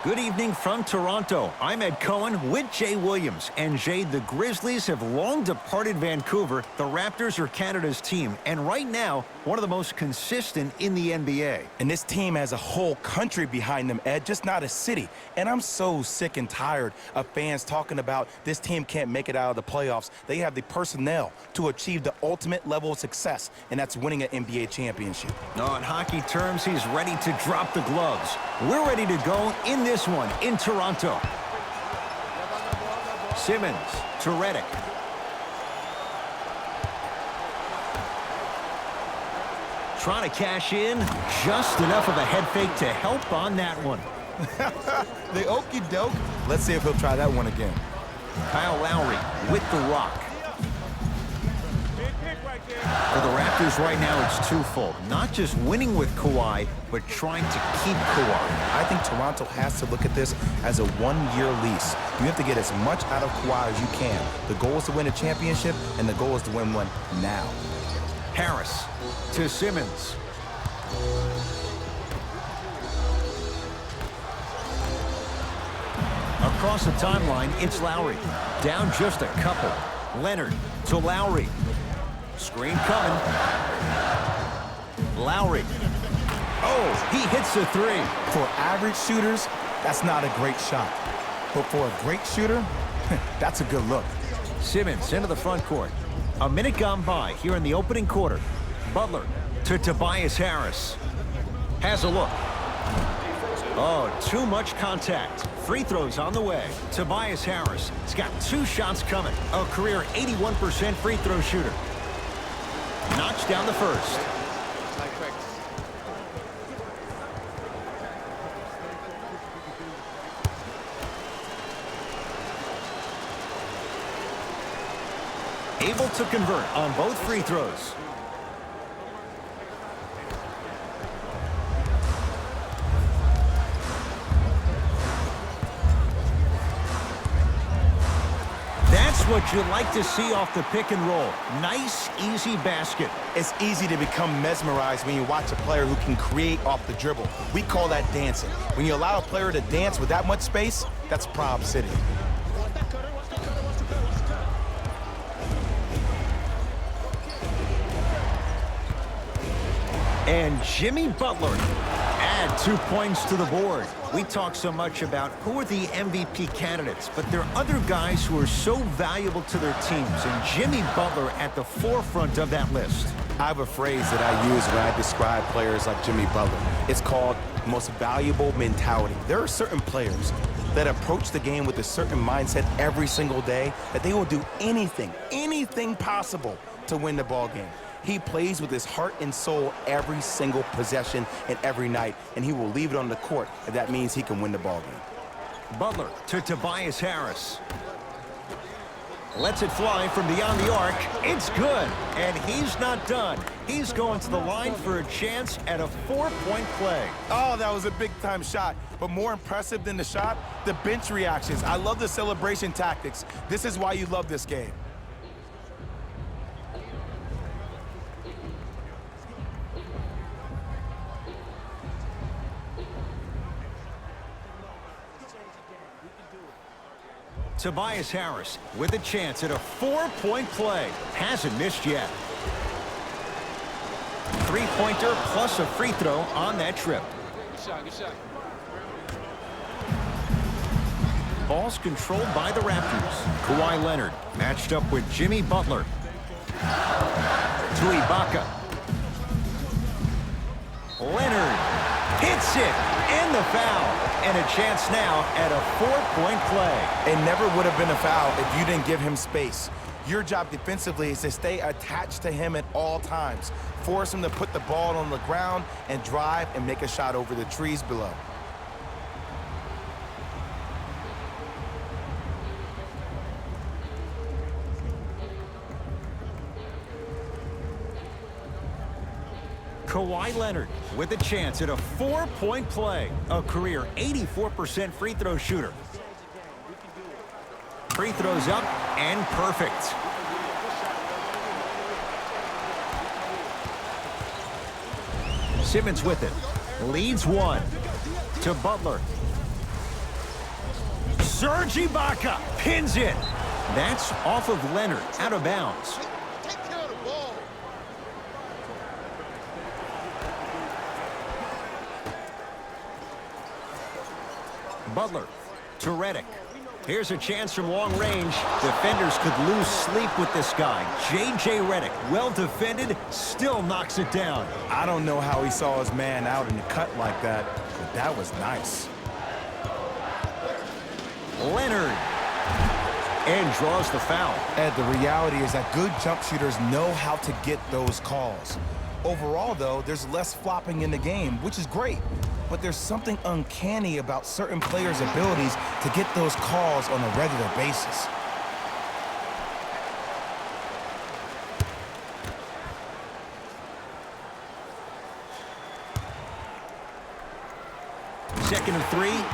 Good evening from Toronto. I'm Ed Cohen with Jay Williams. And Jay, the Grizzlies have long departed Vancouver. The Raptors are Canada's team. And right now, one of the most consistent in the NBA. And this team has a whole country behind them, Ed, just not a city. And I'm so sick and tired of fans talking about this team can't make it out of the playoffs. They have the personnel to achieve the ultimate level of success, and that's winning an NBA championship. No, in hockey terms, he's ready to drop the gloves. We're ready to go in this one in Toronto. Simmons to Redick. Trying to cash in. Just enough of a head fake to help on that one. The okey doke. Let's see if he'll try that one again. Kyle Lowry with the rock. For the Raptors right now, it's twofold. Not just winning with Kawhi, but trying to keep Kawhi. I think Toronto has to look at this as a one-year lease. You have to get as much out of Kawhi as you can. The goal is to win a championship, and the goal is to win one now. Harris to Simmons. Across the timeline, it's Lowry. Down just a couple. Leonard to Lowry. Screen coming. Lowry. Oh, he hits the three. For average shooters, that's not a great shot. But for a great shooter, that's a good look. Simmons into the front court. A minute gone by here in the opening quarter. Butler to Tobias Harris. Has a look. Oh, too much contact. Free throws on the way. Tobias Harris has got 2 shots coming. A career 81% free throw shooter. Knocks down the first. Able to convert on both free throws. That's what you like to see off the pick and roll. Nice, easy basket. It's easy to become mesmerized when you watch a player who can create off the dribble. We call that dancing. When you allow a player to dance with that much space, that's Prob City. And Jimmy Butler add 2 points to the board. We talk so much about who are the MVP candidates, but there are other guys who are so valuable to their teams, and Jimmy Butler at the forefront of that list. I have a phrase that I use when I describe players like Jimmy Butler. It's called most valuable mentality. There are certain players that approach the game with a certain mindset every single day that they will do anything possible to win the ball game. He plays with his heart and soul every single possession and every night, and he will leave it on the court if that means he can win the ball game. Butler to Tobias Harris. Lets it fly from beyond the arc. It's good, and he's not done. He's going to the line for a chance at a 4-point play. Oh, that was a big-time shot, but more impressive than the shot, the bench reactions. I love the celebration tactics. This is why you love this game. Tobias Harris with a chance at a 4-point play. Hasn't missed yet. 3-pointer plus a free throw on that trip. Good shot. Ball's controlled by the Raptors. Kawhi Leonard matched up with Jimmy Butler. To Ibaka. Leonard hits it, and the foul. And a chance now at a 4-point play. It never would have been a foul if you didn't give him space. Your job defensively is to stay attached to him at all times. Force him to put the ball on the ground and drive and make a shot over the trees below. Kawhi Leonard with a chance at a 4-point play. A career 84% free throw shooter. Free throws up and perfect. Simmons with it. Leads one. To Butler. Serge Ibaka pins it. That's off of Leonard, out of bounds. Take care of the ball. Butler to Redick. Here's a chance from long range. Defenders could lose sleep with this guy. J.J. Redick, well defended, still knocks it down. I don't know how he saw his man out in the cut like that, but that was nice. Leonard. And draws the foul. Ed, the reality is that good jump shooters know how to get those calls. Overall, though, there's less flopping in the game, which is great. But there's something uncanny about certain players' abilities to get those calls on a regular basis. Second and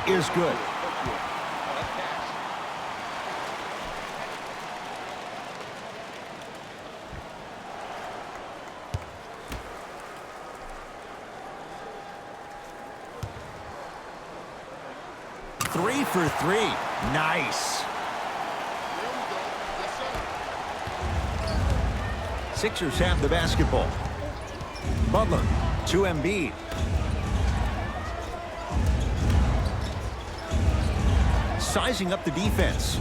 3 is good. Three for 3. Nice. Sixers have the basketball. Butler to Embiid. Sizing up the defense.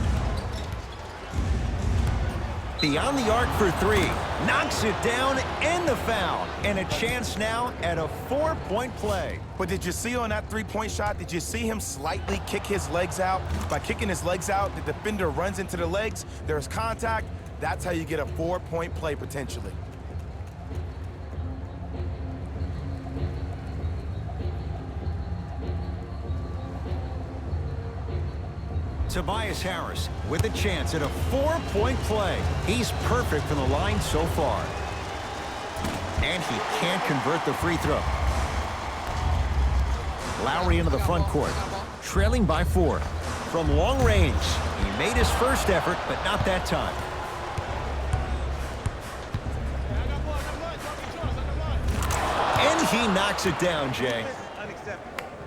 Beyond the arc for 3. Knocks it down and the foul. And a chance now at a 4-point play. But did you see on that three-point shot, did you see him slightly kick his legs out? By kicking his legs out, the defender runs into the legs, there's contact. That's how you get a 4-point play potentially. Tobias Harris with a chance at a 4-point play. He's perfect from the line so far. And he can't convert the free throw. Lowry into the front court, trailing by 4. From long range, he made his first effort, but not that time. And he knocks it down, Jay.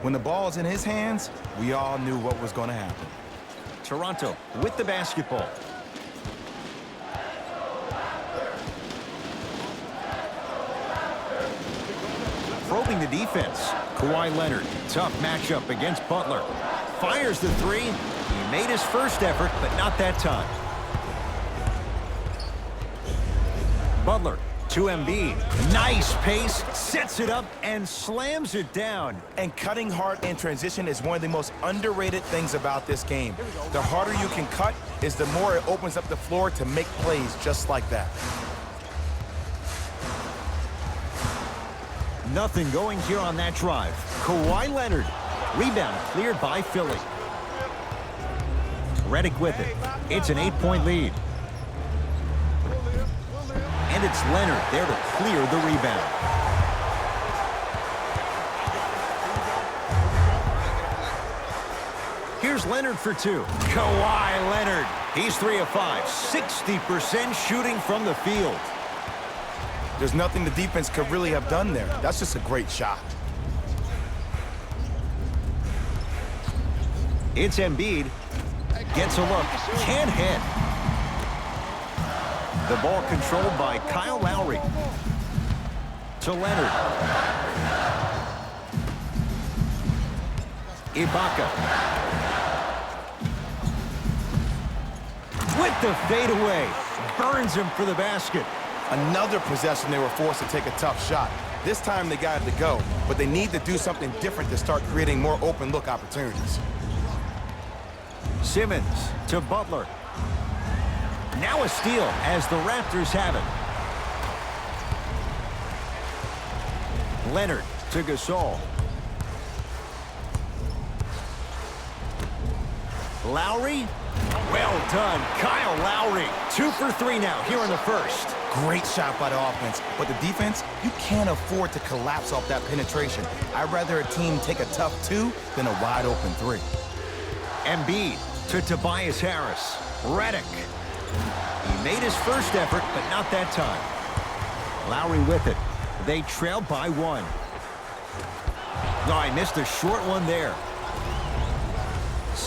When the ball's in his hands, we all knew what was going to happen. Toronto with the basketball. Probing the defense. Kawhi Leonard, tough matchup against Butler. Fires the 3. He made his first effort, but not that time. Butler to Embiid. Nice pace, sets it up, and slams it down. And cutting hard in transition is one of the most underrated things about this game. The harder you can cut is the more it opens up the floor to make plays just like that. Nothing going here on that drive. Kawhi Leonard. Rebound cleared by Philly. Redick with it. It's an 8-point lead. And it's Leonard there to clear the rebound. Here's Leonard for 2. Kawhi Leonard. He's 3 of 5. 60% shooting from the field. There's nothing the defense could really have done there. That's just a great shot. It's Embiid. Gets a look. Can't hit. The ball controlled by Kyle Lowry. To Leonard. Ibaka. With the fadeaway. Burns him for the basket. Another possession they were forced to take a tough shot. This time they got it to go, but they need to do something different to start creating more open look opportunities. Simmons to Butler. Now a steal as the Raptors have it. Leonard to Gasol. Lowry. Well done, Kyle Lowry. 2 for 3 now here in the first. Great shot by the offense, but the defense, you can't afford to collapse off that penetration. I'd rather a team take a tough 2 than a wide open 3. Embiid to Tobias Harris. Redick. He made his first effort, but not that time. Lowry with it. They trail by 1. Oh, I missed a short one there.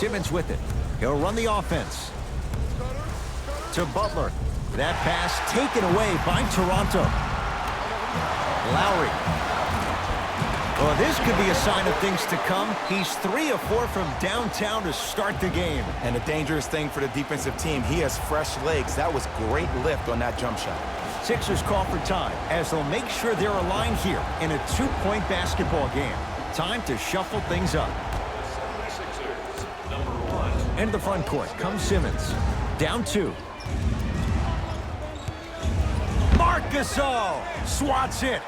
Simmons with it. He'll run the offense. To Butler. That pass taken away by Toronto. Lowry. Well, this could be a sign of things to come. He's 3 of 4 from downtown to start the game. And a dangerous thing for the defensive team, he has fresh legs. That was great lift on that jump shot. Sixers call for time as they'll make sure they're aligned here in a 2-point basketball game. Time to shuffle things up. Into the front court comes Simmons. Down 2. Marc Gasol swats it.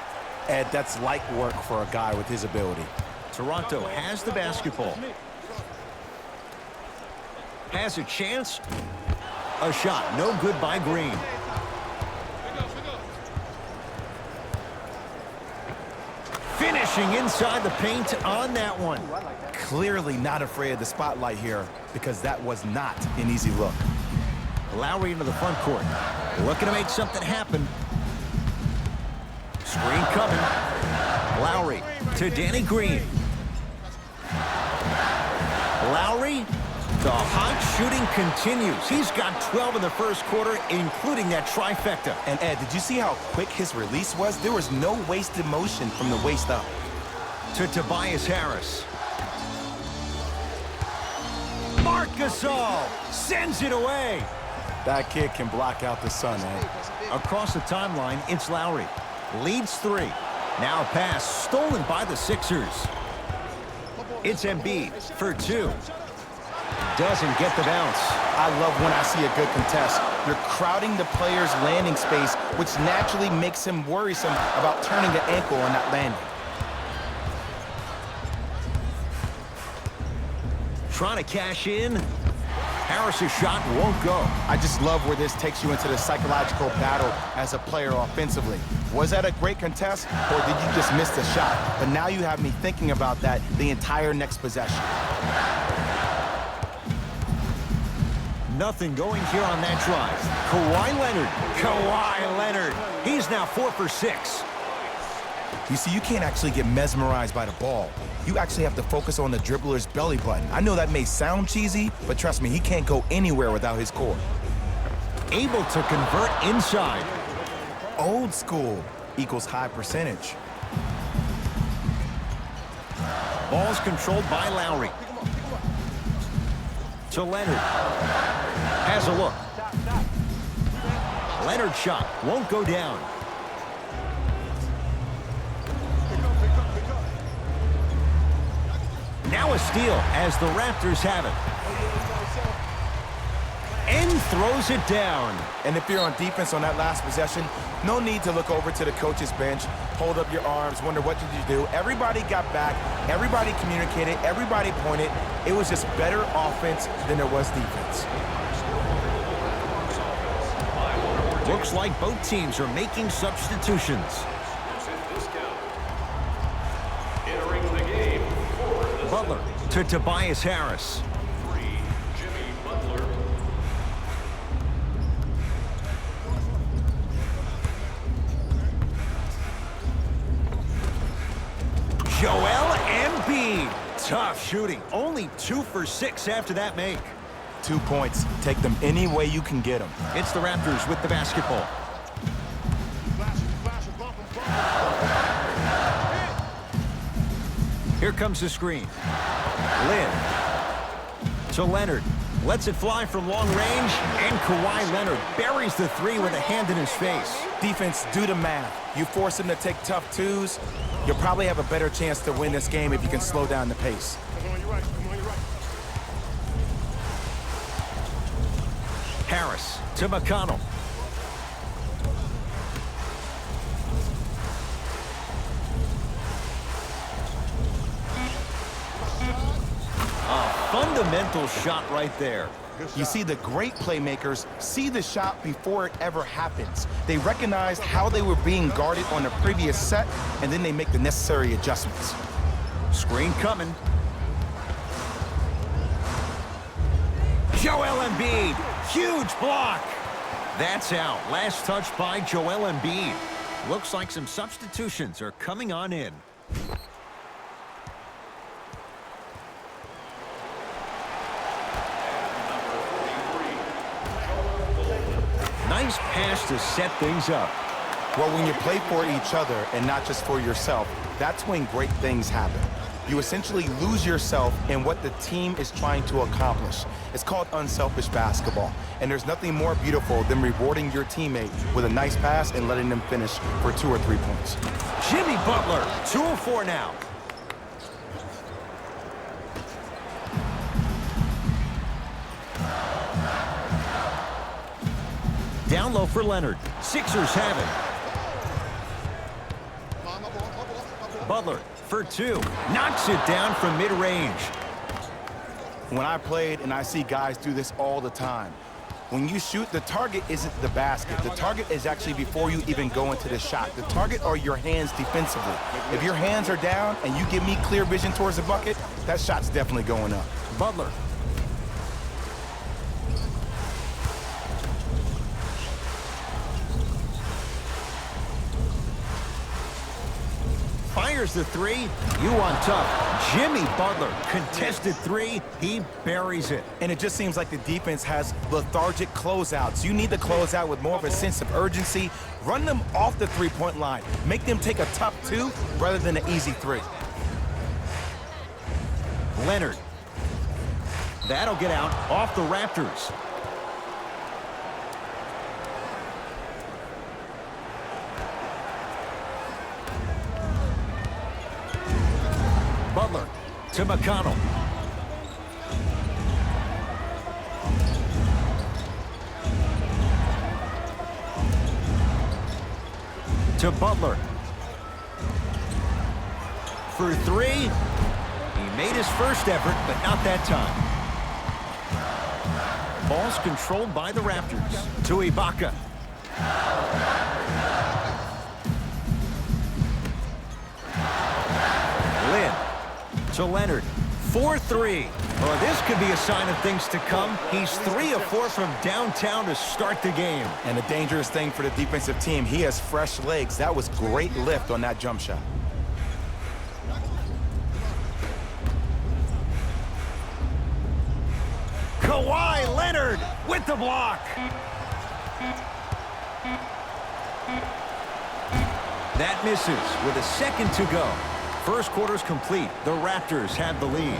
Ed, that's light work for a guy with his ability. Toronto has the basketball. Has a chance. A shot, no good by Green. Finishing inside the paint on that one. Clearly not afraid of the spotlight here because that was not an easy look. Lowry into the front court. Looking to make something happen. Screen coming. Lowry to Danny Green. Lowry, the hot shooting continues. He's got 12 in the first quarter, including that trifecta. And Ed, did you see how quick his release was? There was no wasted motion from the waist up. To Tobias Harris. Marc Gasol sends it away. That kid can block out the sun, Ed. Across the timeline, it's Lowry. Leads 3. Now a pass stolen by the Sixers. It's Embiid for 2. Doesn't get the bounce. I love when I see a good contest. You're crowding the player's landing space, which naturally makes him worrisome about turning the ankle on that landing. Trying to cash in. Harris's shot won't go. I just love where this takes you into the psychological battle as a player offensively. Was that a great contest, or did you just miss the shot? But now you have me thinking about that the entire next possession. Nothing going here on that drive. Kawhi Leonard. Kawhi Leonard. He's now 4 for 6. You see, you can't actually get mesmerized by the ball. You actually have to focus on the dribbler's belly button. I know that may sound cheesy, but trust me, he can't go anywhere without his core. Able to convert inside. Old school equals high percentage. Ball's controlled by Lowry. To Leonard. Has a look. Leonard's shot won't go down. Now a steal as the Raptors have it. And throws it down. And if you're on defense on that last possession, no need to look over to the coach's bench, hold up your arms, wonder what did you do. Everybody got back, everybody communicated, everybody pointed. It was just better offense than there was defense. Looks like both teams are making substitutions. Butler to Tobias Harris. Joel Embiid. Tough shooting. Only 2 for 6 after that make. 2 points. Take them any way you can get them. It's the Raptors with the basketball. Here comes the screen. Lin. To Leonard. Lets it fly from long range. And Kawhi Leonard buries the 3 with a hand in his face. Defense, do the math. You force him to take tough twos, you'll probably have a better chance to win this game if you can slow down the pace. Harris to McConnell. A fundamental shot right there. You see, the great playmakers see the shot before it ever happens. They recognize how they were being guarded on the previous set, and then they make the necessary adjustments. Screen coming. Joel Embiid. Huge block. That's out. Last touch by Joel Embiid. Looks like some substitutions are coming on in. Nice pass to set things up. Well, when you play for each other and not just for yourself, that's when great things happen. You essentially lose yourself in what the team is trying to accomplish. It's called unselfish basketball. And there's nothing more beautiful than rewarding your teammate with a nice pass and letting them finish for 2 or 3 points. Jimmy Butler, 2 of 4 now. Down low for Leonard. Sixers have it. Butler for 2. Knocks it down from mid-range. When I played, and I see guys do this all the time, when you shoot, the target isn't the basket. The target is actually before you even go into the shot. The target are your hands defensively. If your hands are down and you give me clear vision towards the bucket, that shot's definitely going up. Butler. Fires the 3. You on tough. Jimmy Butler, contested 3. He buries it. And it just seems like the defense has lethargic closeouts. You need to close out with more of a sense of urgency. Run them off the three-point line. Make them take a tough 2 rather than an easy 3. Leonard. That'll get out off the Raptors. Butler to McConnell. To Butler. For 3. He made his first effort, but not that time. Ball's controlled by the Raptors. To Ibaka. Lynn. To Leonard. 4-3. Well, this could be a sign of things to come. He's 3 of 4 from downtown to start the game. And a dangerous thing for the defensive team, he has fresh legs. That was great lift on that jump shot. Kawhi Leonard with the block. That misses with a second to go. First quarter's complete. The Raptors have the lead.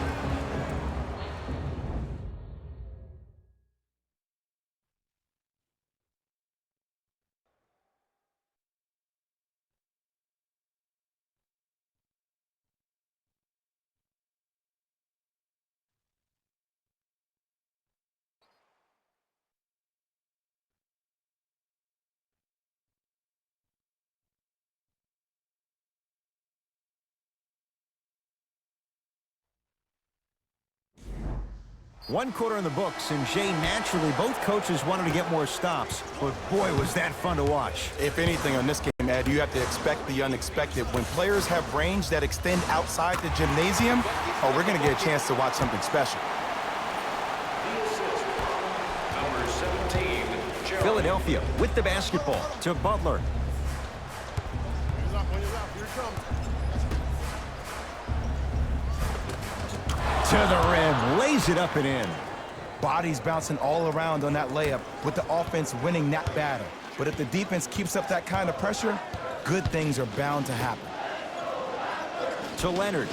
One quarter in the books, and Jay, naturally, both coaches wanted to get more stops. But boy, was that fun to watch. If anything on this game, Ed, you have to expect the unexpected. When players have range that extend outside the gymnasium, oh, we're going to get a chance to watch something special. Number 17, Philadelphia with the basketball to Butler. To the rim, lays it up and in. Bodies bouncing all around on that layup with the offense winning that battle. But if the defense keeps up that kind of pressure, good things are bound to happen. To Leonard.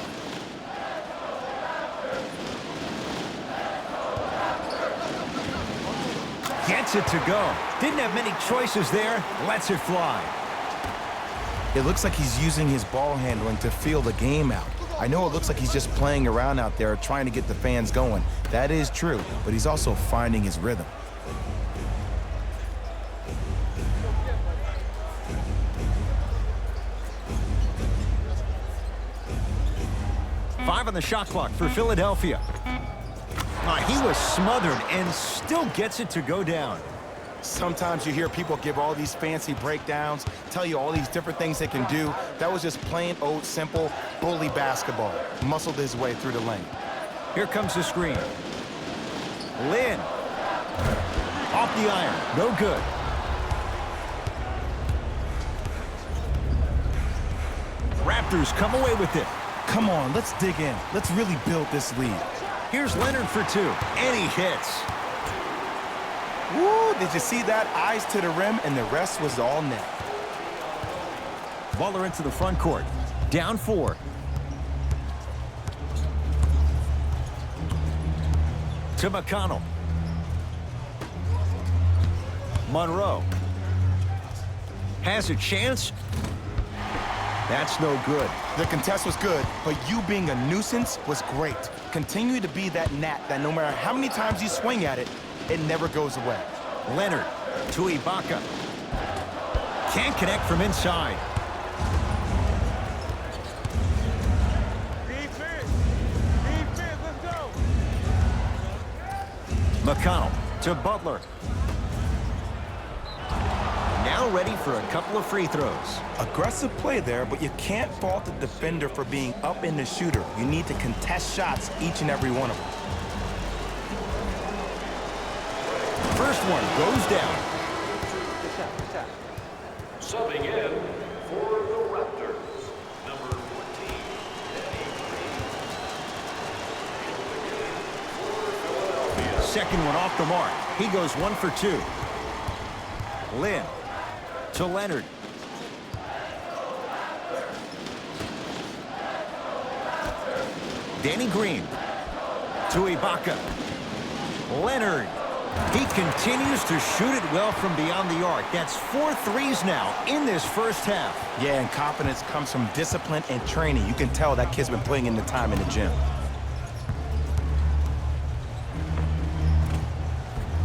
Gets it to go. Didn't have many choices there. Lets it fly. It looks like he's using his ball handling to feel the game out. I know it looks like he's just playing around out there trying to get the fans going. That is true, but he's also finding his rhythm. Five on the shot clock for Philadelphia. He was smothered and still gets it to go down. Sometimes you hear people give all these fancy breakdowns, tell you all these different things they can do. That was just plain old simple bully basketball. Muscled his way through the lane. Here comes the screen. Lynn. Off the iron. No good. Raptors come away with it. Come on, let's dig in. Let's really build this lead. Here's Leonard for 2, and he hits. Woo, did you see that? Eyes to the rim, and the rest was all net. Butler into the front court. Down 4. To McConnell. Monroe. Has a chance. That's no good. The contest was good, but you being a nuisance was great. Continue to be that gnat that no matter how many times you swing at it, it never goes away. Leonard to Ibaka. Can't connect from inside. Defense, let's go. McConnell to Butler. Now ready for a couple of free throws. Aggressive play there, but you can't fault the defender for being up in the shooter. You need to contest shots, each and every one of them. First one goes down. Subbing in for the Raptors, number 14, Philadelphia. Second one off the mark. He goes 1 for 2. Lynn to Leonard. Danny Green to Ibaka. Leonard. He continues to shoot it well from beyond the arc. That's 4 threes now in this first half. Yeah, and confidence comes from discipline and training. You can tell that kid's been putting in the time in the gym.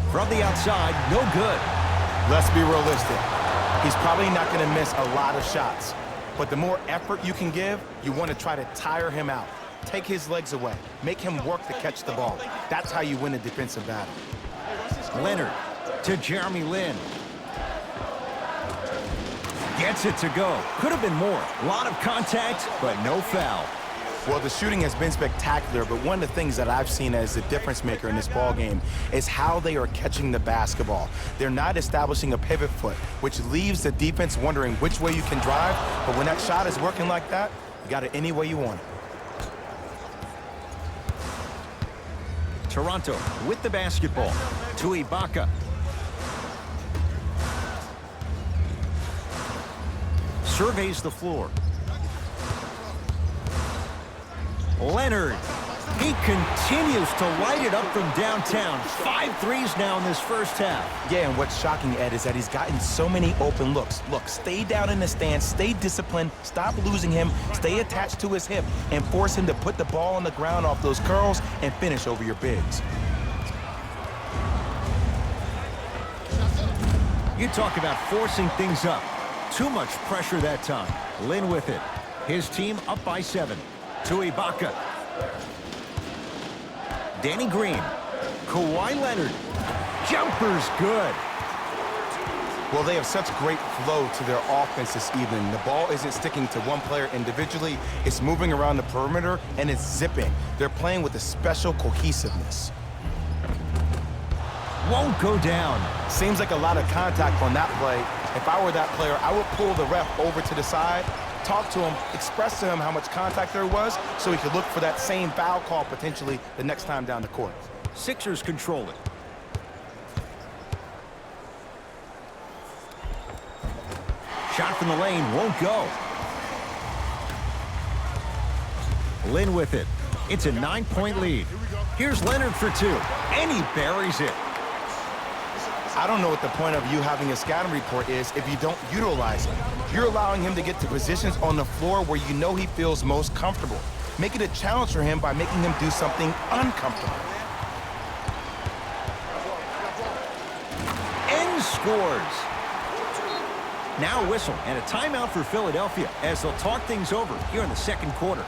From the outside, no good. Let's be realistic. He's probably not going to miss a lot of shots. But the more effort you can give, you want to try to tire him out. Take his legs away. Make him work to catch the ball. That's how you win a defensive battle. Leonard to Jeremy Lin. Gets it to go. Could have been more. A lot of contact, but no foul. Well, the shooting has been spectacular, but one of the things that I've seen as a difference maker in this ball game is how they are catching the basketball. They're not establishing a pivot foot, which leaves the defense wondering which way you can drive, but when that shot is working like that, you got it any way you want it. Toronto with the basketball to Ibaka. Surveys the floor. Leonard. He continues to light it up from downtown. 5 threes now in this first half. Yeah, and what's shocking, Ed, is that he's gotten so many open looks. Look, stay down in the stance, stay disciplined, stop losing him, stay attached to his hip, and force him to put the ball on the ground off those curls and finish over your bigs. You talk about forcing things up. Too much pressure that time. Lynn with it. His team up by 7. To Ibaka. Danny Green. Kawhi Leonard. Jumper's good. Well, they have such great flow to their offense this evening. The ball isn't sticking to one player individually. It's moving around the perimeter, and it's zipping. They're playing with a special cohesiveness. Won't go down. Seems like a lot of contact on that play. If I were that player, I would pull the ref over to the side, talk to him, express to him how much contact there was so he could look for that same foul call potentially the next time down the court. Sixers control it. Shot from the lane won't go. Lynn with it. It's a 9-point lead. Here's Leonard for 2, and he buries it. I don't know what the point of you having a scouting report is if you don't utilize him. You're allowing him to get to positions on the floor where you know he feels most comfortable. Make it a challenge for him by making him do something uncomfortable. And scores. Now a whistle and a timeout for Philadelphia as they'll talk things over here in the second quarter.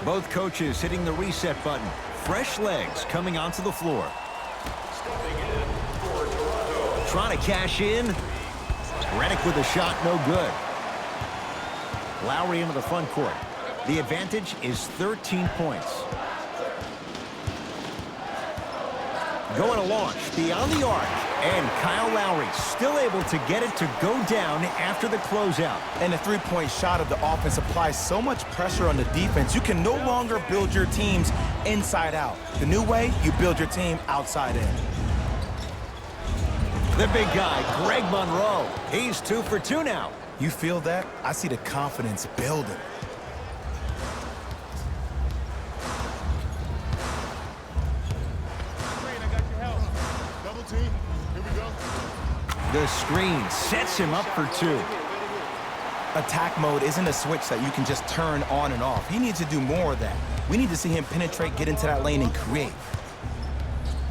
Both coaches hitting the reset button. Fresh legs coming onto the floor. Stepping in for Toronto. Trying to cash in. Redick with a shot, no good. Lowry into the front court. The advantage is 13 points. Going to launch beyond the arc. And Kyle Lowry still able to get it to go down after the closeout. And the three-point shot of the offense applies so much pressure on the defense, you can no longer build your teams inside out. The new way, you build your team outside in. The big guy, Greg Monroe. He's 2 for 2 now. You feel that? I see the confidence building. The screen sets him up for 2. Attack mode isn't a switch that you can just turn on and off. He needs to do more of that. We need to see him penetrate, get into that lane, and create.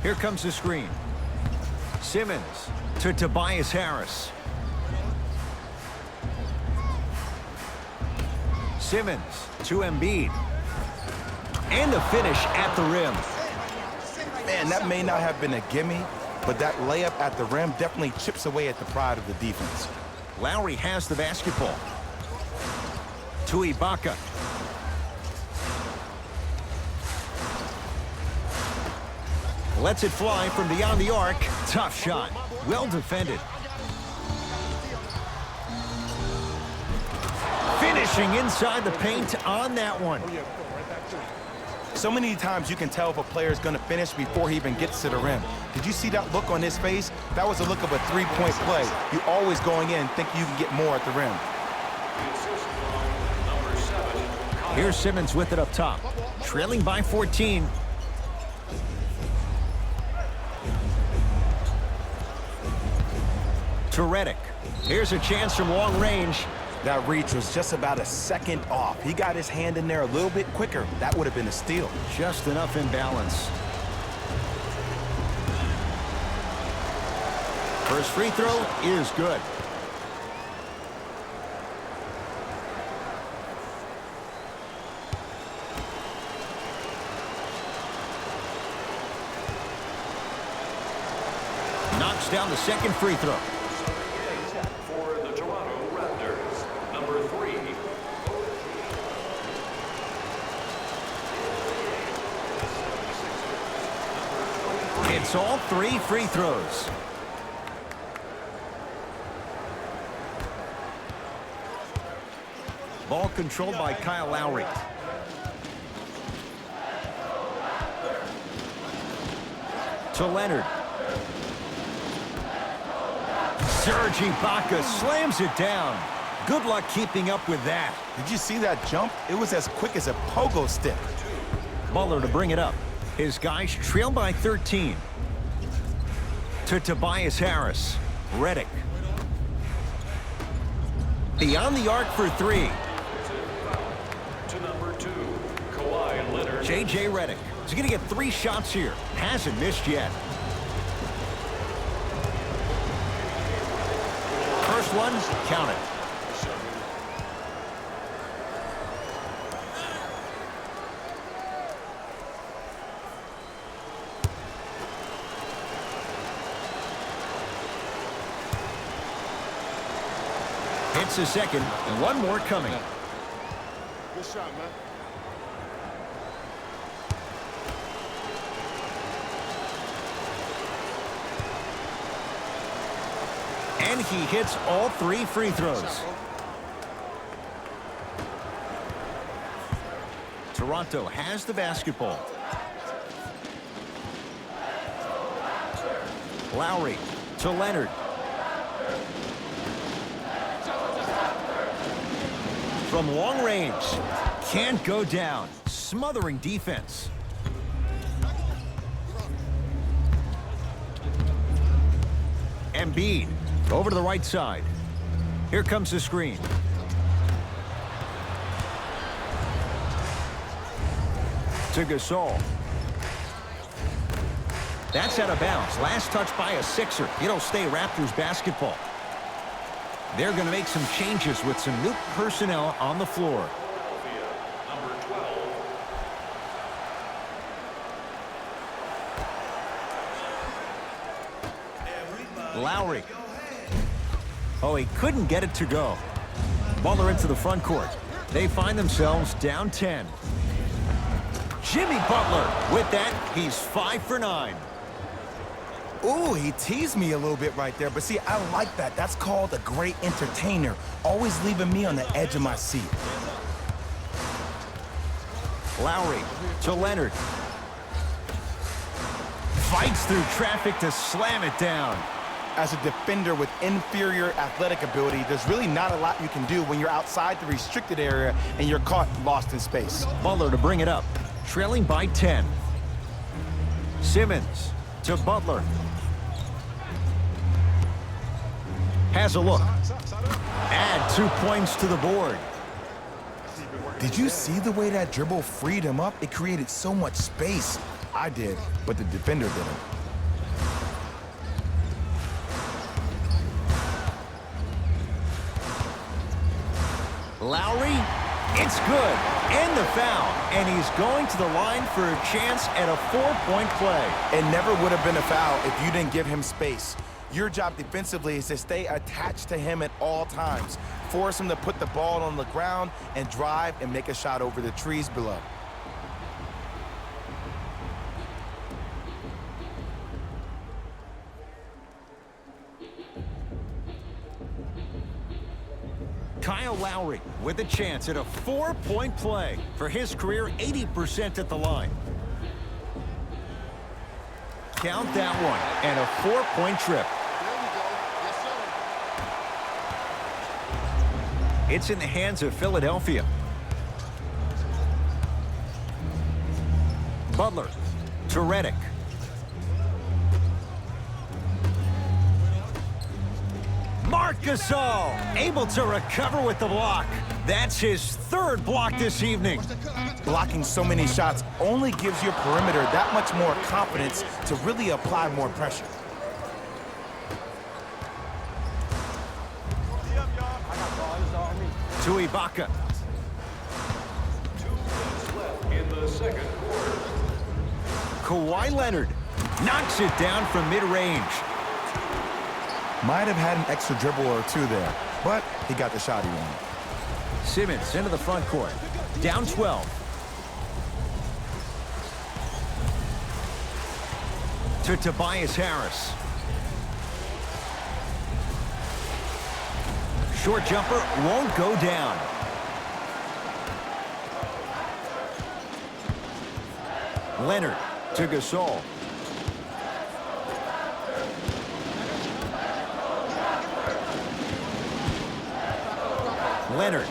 Here comes the screen. Simmons to Tobias Harris. Simmons to Embiid. And the finish at the rim. Man, that may not have been a gimme, but that layup at the rim definitely chips away at the pride of the defense. Lowry has the basketball. To Ibaka. Lets it fly from beyond the arc. Tough shot. Well defended. Finishing inside the paint on that one. So many times you can tell if a player is going to finish before he even gets to the rim. Did you see that look on his face? That was a look of a three-point play. You always going in thinking you can get more at the rim. Here's Simmons with it up top. Trailing by 14. To Redick. Here's a chance from long range. That reach was just about a second off. He got his hand in there a little bit quicker. That would have been a steal. Just enough imbalance. First free throw is good. Knocks down the second free throw. For the Toronto Raptors, number 3. It's all 3 free throws. Ball controlled by Kyle Lowry. To Leonard. Serge Ibaka slams it down. Good luck keeping up with that. Did you see that jump? It was as quick as a pogo stick. Butler to bring it up. His guys trail by 13. To Tobias Harris. Redick. Beyond the arc for 3. To number 2, Kawhi Leonard. J.J. Redick is going to get 3 shots here. Hasn't missed yet. First one, count it. Hits a second, and one more coming. Good shot, man. And he hits all 3 free throws. Toronto has the basketball. Lowry to Leonard. From long range, can't go down. Smothering defense. Embiid over to the right side. Here comes the screen. To Gasol. That's out of bounds. Last touch by a Sixer. It'll stay Raptors basketball. They're going to make some changes with some new personnel on the floor. Number 12. Lowry. Oh, he couldn't get it to go. Butler into the front court. They find themselves down 10. Jimmy Butler with that, he's 5 for 9. Ooh, he teased me a little bit right there, but see, I like that. That's called a great entertainer, always leaving me on the edge of my seat. Lowry to Leonard. Fights through traffic to slam it down. As a defender with inferior athletic ability, there's really not a lot you can do when you're outside the restricted area and you're caught lost in space. Butler to bring it up, trailing by 10. Simmons to Butler. Has a look. Add 2 points to the board. Did you see the way that dribble freed him up? It created so much space. I did, but the defender didn't. Lowry, it's good. And the foul. And he's going to the line for a chance at a 4-point play. It never would have been a foul if you didn't give him space. Your job defensively is to stay attached to him at all times. Force him to put the ball on the ground and drive and make a shot over the trees below. Kyle Lowry with a chance at a 4-point play. For his career, 80% at the line. Count that one, and a 4-point trip. It's in the hands of Philadelphia. Butler to Redick. Marc Gasol able to recover with the block. That's his 3rd block this evening. Blocking so many shots only gives your perimeter that much more confidence to really apply more pressure. To Ibaka. 2 minutes left in the second quarter. Kawhi Leonard knocks it down from mid-range. Might have had an extra dribble or two there, but he got the shot he wanted. Simmons into the front court. Down 12. To Tobias Harris. Short jumper won't go down. Leonard to Gasol. Leonard.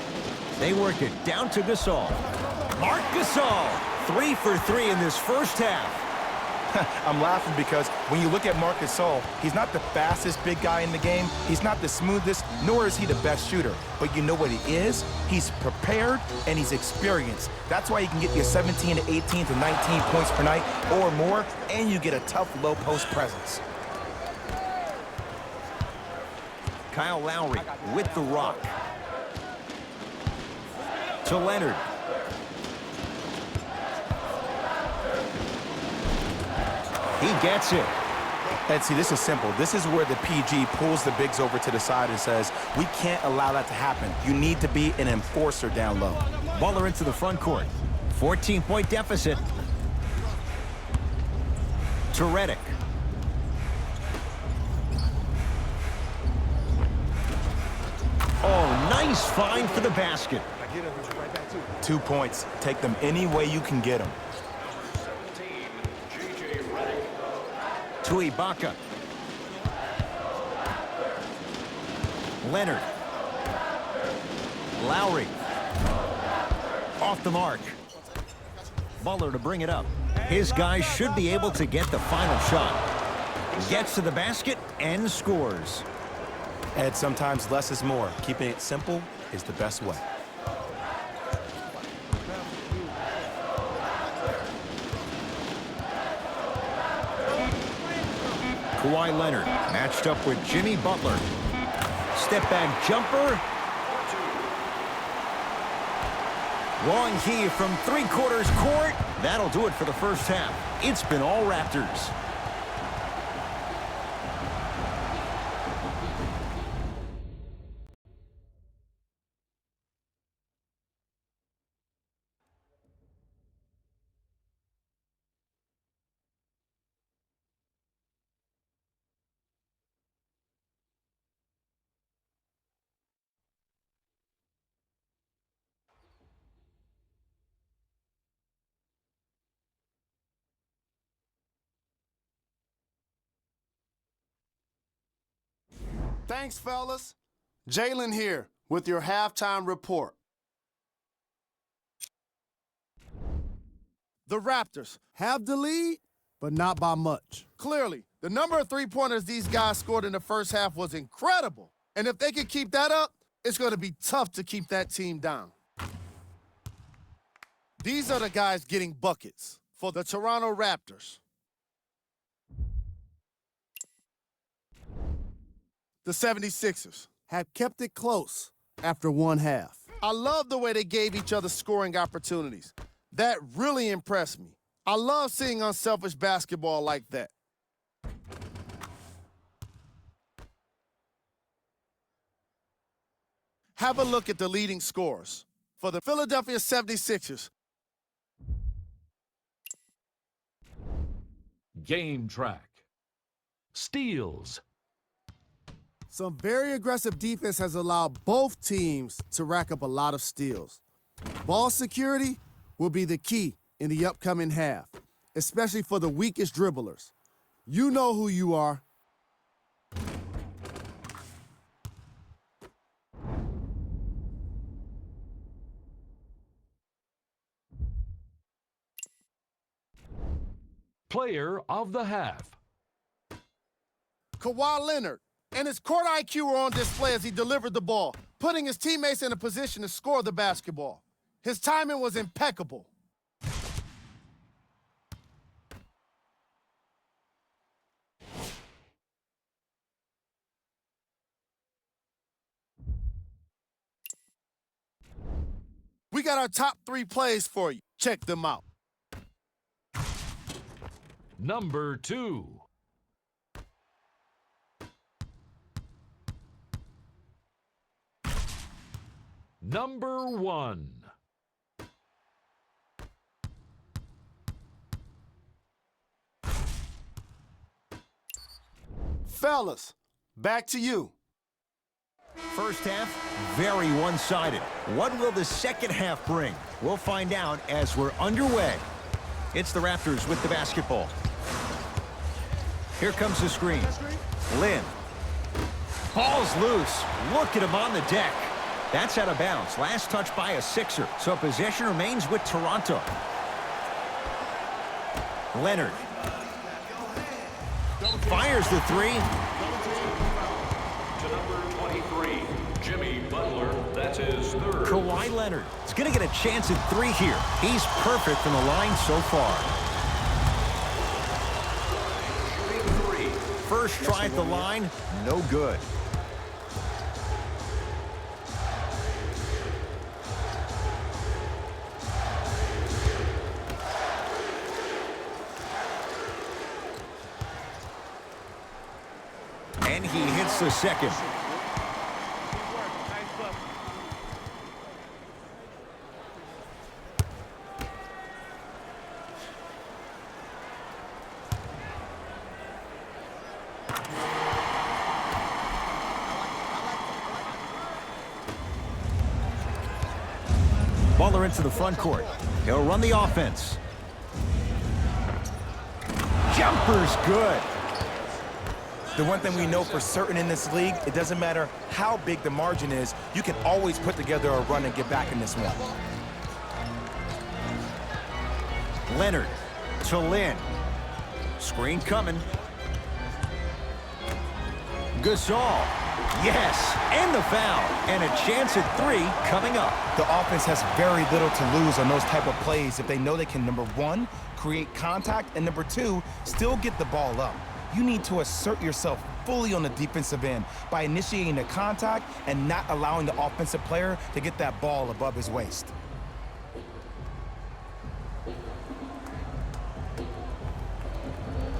They work it down to Gasol. Marc Gasol, 3 for 3 in this first half. I'm laughing because when you look at Marc Gasol, he's not the fastest big guy in the game. He's not the smoothest, nor is he the best shooter. But you know what he is? He's prepared and he's experienced. That's why he can get you 17 to 18 to 19 points per night or more, and you get a tough low post presence. Kyle Lowry with the rock. To Leonard. He gets it. And see, this is simple. This is where the PG pulls the bigs over to the side and says, we can't allow that to happen. You need to be an enforcer down low. Butler into the front court. 14-point deficit. To Redick. Oh, nice find for the basket. 2 points. Take them any way you can get them. To Ibaka. Leonard. Lowry. Off the mark. Butler to bring it up. His guys should be able to get the final shot. Gets to the basket and scores. And sometimes less is more. Keeping it simple is the best way. Kawhi Leonard matched up with Jimmy Butler. Step back jumper. Long heave from 3/4 court. That'll do it for the first half. It's been all Raptors. Thanks, fellas. Jalen here with your halftime report. The Raptors have the lead, but not by much. Clearly, the number of three-pointers these guys scored in the first half was incredible. And if they can keep that up, it's going to be tough to keep that team down. These are the guys getting buckets for the Toronto Raptors. The 76ers have kept it close after one half. I love the way they gave each other scoring opportunities. That really impressed me. I love seeing unselfish basketball like that. Have a look at the leading scorers. For the Philadelphia 76ers, Game track. Steals. some very aggressive defense has allowed both teams to rack up a lot of steals. Ball security will be the key in the upcoming half, especially for the weakest dribblers. You know who you are. Player of the half. Kawhi Leonard and his court IQ were on display as he delivered the ball, putting his teammates in a position to score the basketball. His timing was impeccable. We got our top 3 plays for you. Check them out. Number 2. Number 1. Fellas, back to you. First half, very one-sided. What will the second half bring? We'll find out as we're underway. It's the Raptors with the basketball. Here comes the screen. Lynn. Ball's loose. Look at him on the deck. That's out of bounds. Last touch by a Sixer. So possession remains with Toronto. Leonard. Fires the three. To number 23, Jimmy Butler. That's his third. Kawhi Leonard is going to get a chance at 3 here. He's perfect from the line so far. Shooting 3. First try at the line, no good. And he hits the second. Butler into the front court. He'll run the offense. Jumper's good. The one thing we know for certain in this league, it doesn't matter how big the margin is, you can always put together a run and get back in this one. Leonard to Lynn. Screen coming. Gasol. Yes, and the foul. And a chance at 3 coming up. The offense has very little to lose on those type of plays if they know they can, number 1, create contact, and number 2, still get the ball up. You need to assert yourself fully on the defensive end by initiating the contact and not allowing the offensive player to get that ball above his waist.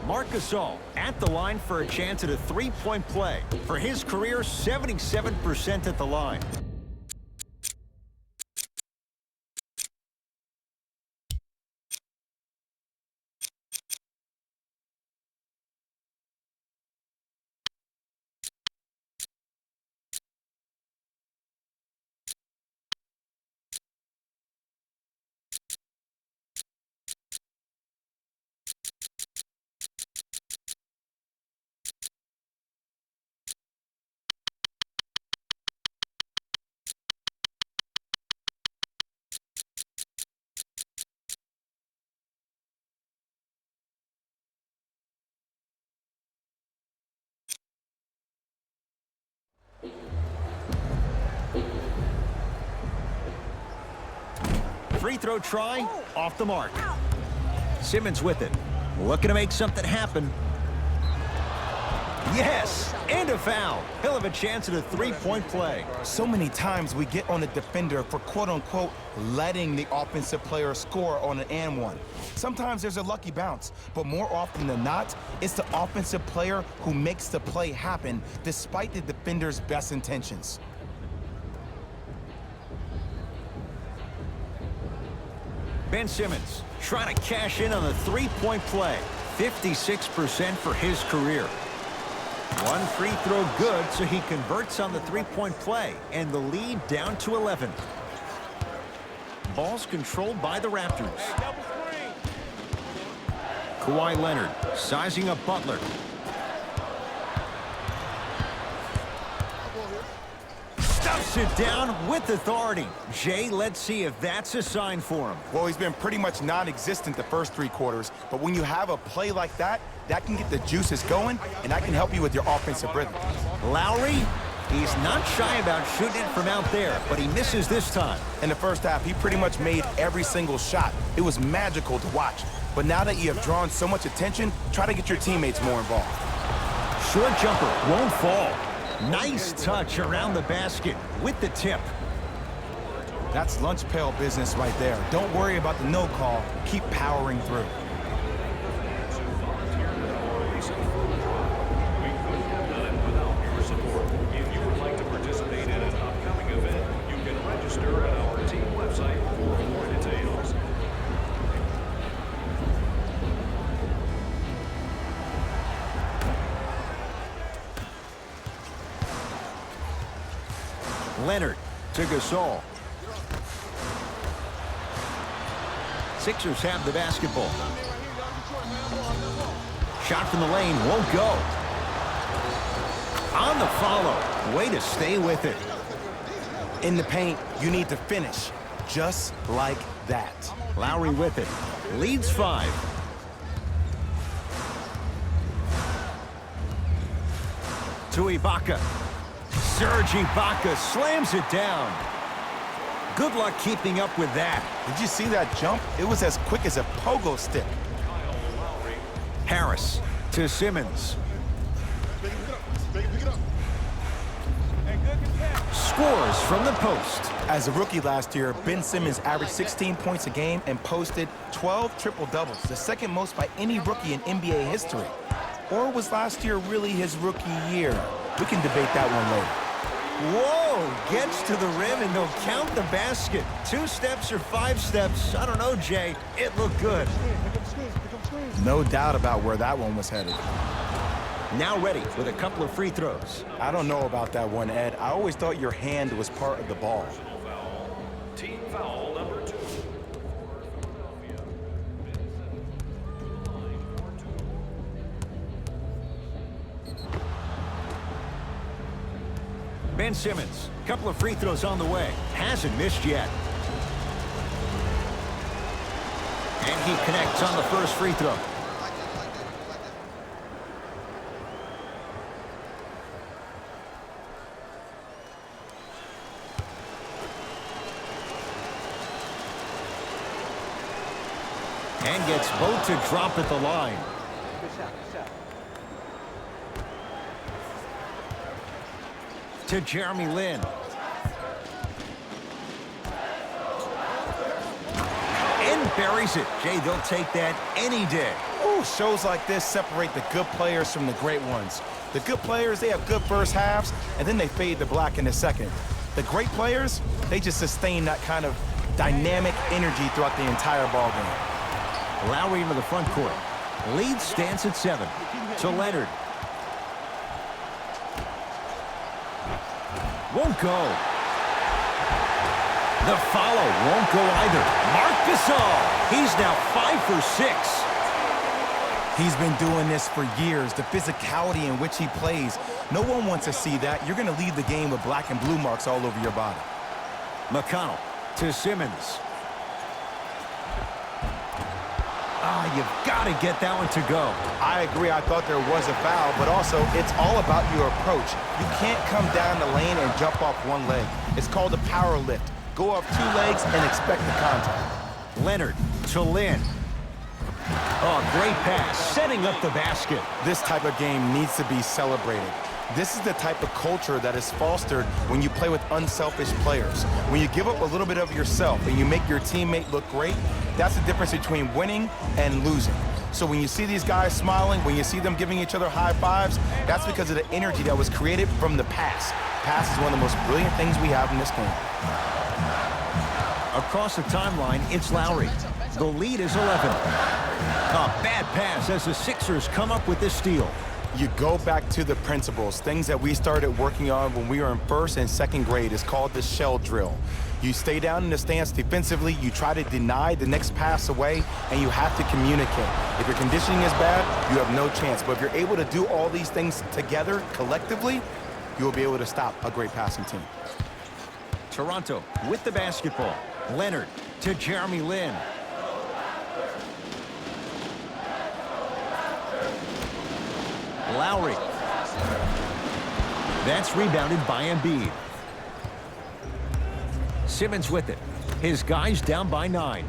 Marc Gasol at the line for a chance at a 3-point play. For his career, 77% at the line. Free throw try, off the mark. Simmons with it. Looking to make something happen. Yes, and a foul. He'll have a chance at a three-point play. So many times we get on the defender for quote-unquote letting the offensive player score on an and one. Sometimes there's a lucky bounce, but more often than not, it's the offensive player who makes the play happen despite the defender's best intentions. Ben Simmons trying to cash in on the three-point play. 56% for his career. One free throw good, so he converts on the three-point play, and the lead down to 11. Ball's controlled by the Raptors. Kawhi Leonard sizing up Butler. Stuffs it down with authority. Jay, let's see if that's a sign for him. Well, he's been pretty much non-existent the first three quarters, but when you have a play like that, that can get the juices going, and that can help you with your offensive rhythm. Lowry, he's not shy about shooting it from out there, but he misses this time. In the first half, he pretty much made every single shot. It was magical to watch. But now that you have drawn so much attention, try to get your teammates more involved. Short jumper won't fall. Nice touch around the basket with the tip. That's lunch pail business right there. Don't worry about the no call. Keep powering through. Leonard to Gasol. Sixers have the basketball. Shot from the lane won't go. On the follow. Way to stay with it. In the paint, you need to finish just like that. Lowry with it. Leads 5. To Ibaka. Serge Ibaka slams it down. Good luck keeping up with that. Did you see that jump? It was as quick as a pogo stick. Harris to Simmons. Scores from the post. As a rookie last year, Ben Simmons averaged 16 points a game and posted 12 triple-doubles, the second most by any rookie in NBA history. Or was last year really his rookie year? We can debate that one later. Whoa, gets to the rim and they'll count the basket. 2 steps or 5 steps, I don't know, Jay. It looked good. No doubt about where that one was headed. Now ready with a couple of free throws. I don't know about that one, Ed. I always thought your hand was part of the ball. Team foul number 2. Ben Simmons, couple of free throws on the way. Hasn't missed yet. And he connects on the first free throw. And gets both to drop at the line. To Jeremy Lin. And buries it. Jay, they'll take that any day. Ooh, shows like this separate the good players from the great ones. The good players, they have good first halves, and then they fade to black in the second. The great players, they just sustain that kind of dynamic energy throughout the entire ballgame. Lowry into the front court. Lead stands at 7. To Leonard. Won't go. The follow won't go either. Marc Gasol. He's now 5 for 6. He's been doing this for years. The physicality in which he plays. No one wants to see that. You're going to leave the game with black and blue marks all over your body. McConnell to Simmons. You've got to get that one to go. I agree. I thought there was a foul, but also it's all about your approach. You can't come down the lane and jump off one leg. It's called a power lift. go off two legs and expect the contact. Leonard to Lynn. Oh, great pass, setting up the basket. This type of game needs to be celebrated. This is the type of culture that is fostered when you play with unselfish players. When you give up a little bit of yourself and you make your teammate look great, that's the difference between winning and losing. So when you see these guys smiling, when you see them giving each other high fives, that's because of the energy that was created from the pass. Pass is one of the most brilliant things we have in this game. Across the timeline, it's Lowry. The lead is 11. A bad pass as the Sixers come up with this steal. You go back to the principles, things that we started working on when we were in first and second grade. It's called the shell drill. You stay down in the stance defensively, you try to deny the next pass away, and you have to communicate. If your conditioning is bad, you have no chance. But if you're able to do all these things together, collectively, you will be able to stop a great passing team. Toronto with the basketball. Leonard to Jeremy Lin. Lowry. That's rebounded by Embiid. Simmons with it. His guys down by 9.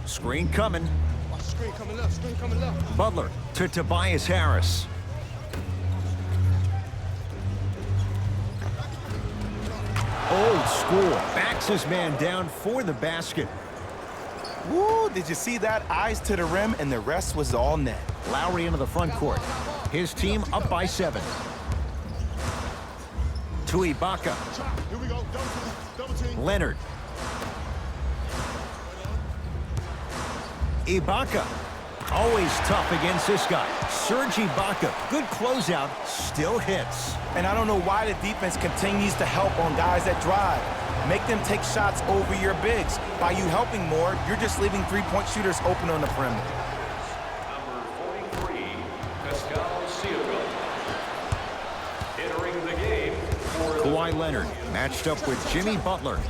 Screen coming. Screen coming left. Butler to Tobias Harris. Old school. Backs his man down for the basket. Woo, did you see that? Eyes to the rim, and the rest was all net. Lowry into the front court. His team up by 7. To Ibaka. Here we go. Double team. Leonard. Ibaka. Always tough against this guy. Serge Ibaka. Good closeout. Still hits. And I don't know why the defense continues to help on guys that drive. Make them take shots over your bigs. By you helping more, you're just leaving three-point shooters open on the perimeter. Number 43, Pascal Siakam. Entering the game for Kawhi Leonard matched up with Jimmy Butler.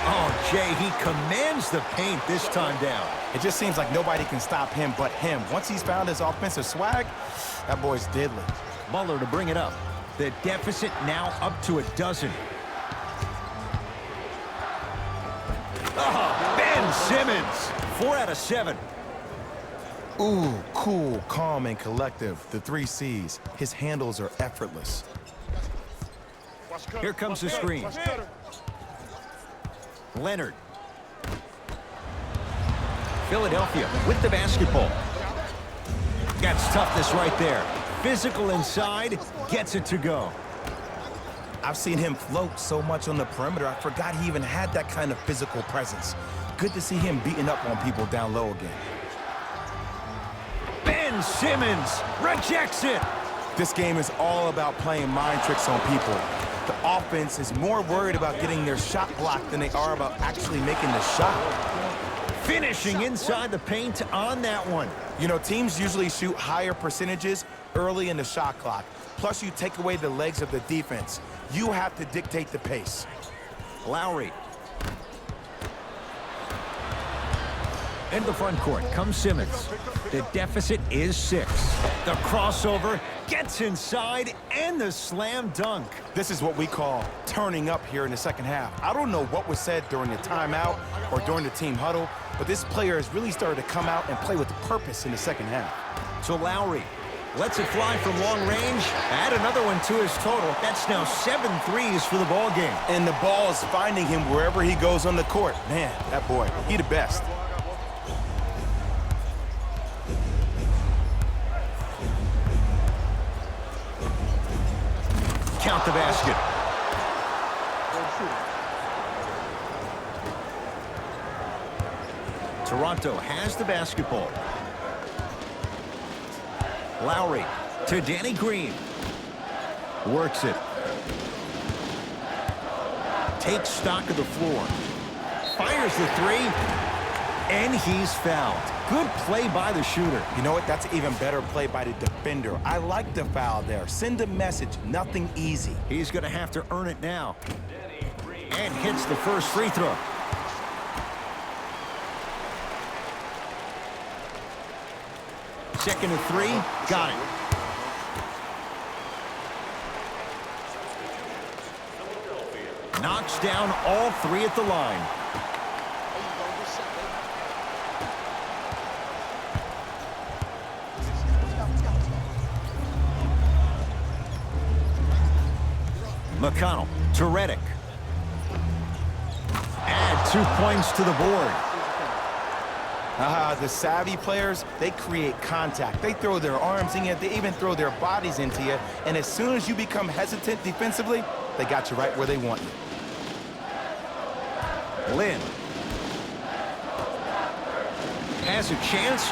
Oh, Jay, he commands the paint this time down. It just seems like nobody can stop him but him. Once he's found his offensive swag, that boy's deadly. Butler to bring it up. The deficit now up to 12. Oh, Ben Simmons. 4 out of 7. Ooh, cool, calm, and collective. The 3 C's. His handles are effortless. Here comes the screen. Leonard. Philadelphia with the basketball. That's toughness right there. Physical inside, gets it to go. I've seen him float so much on the perimeter, I forgot he even had that kind of physical presence. Good to see him beating up on people down low again. Ben Simmons rejects it. This game is all about playing mind tricks on people. The offense is more worried about getting their shot blocked than they are about actually making the shot. Finishing inside the paint on that one. You know, teams usually shoot higher percentages early in the shot clock. Plus, you take away the legs of the defense. You have to dictate the pace. Lowry. Into the front court comes Simmons. The deficit is 6. The crossover gets inside and the slam dunk. This is what we call turning up here in the second half. I don't know what was said during the timeout or during the team huddle, but this player has really started to come out and play with purpose in the second half. So Lowry lets it fly from long range. Add another one to his total. That's now 7 threes for the ball game. And the ball is finding him wherever he goes on the court. Man, that boy, he the best. Count the basket. Toronto has the basketball. Lowry to Danny Green. Works it. Takes stock of the floor. Fires the 3. And he's fouled. Good play by the shooter. You know what? That's an even better play by the defender. I like the foul there. Send a message. Nothing easy. He's going to have to earn it now. And hits the first free throw. Second and 3. Got it. Knocks down all three at the line. McConnell to Reddick. Add 2 points to the board. The savvy players, they create contact. They throw their arms in you. They even throw their bodies into you. And as soon as you become hesitant defensively, they got you right where they want you. Lynn has a chance,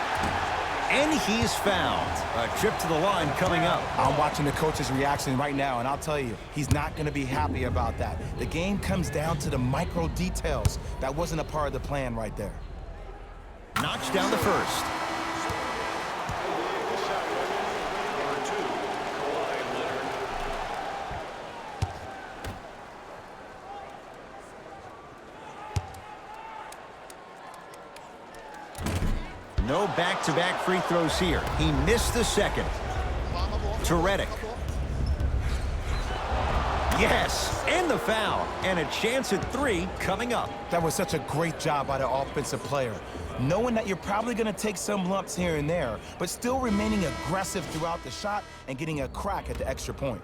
and he's fouled. A trip to the line coming up. I'm watching the coach's reaction right now, and I'll tell you, he's not going to be happy about that. The game comes down to the micro details. That wasn't a part of the plan right there. Knocks down the first. No back-to-back free throws here. He missed the second. To Reddick. Yes, and the foul. And a chance at 3 coming up. That was such a great job by the offensive player. Knowing that you're probably going to take some lumps here and there, but still remaining aggressive throughout the shot and getting a crack at the extra point.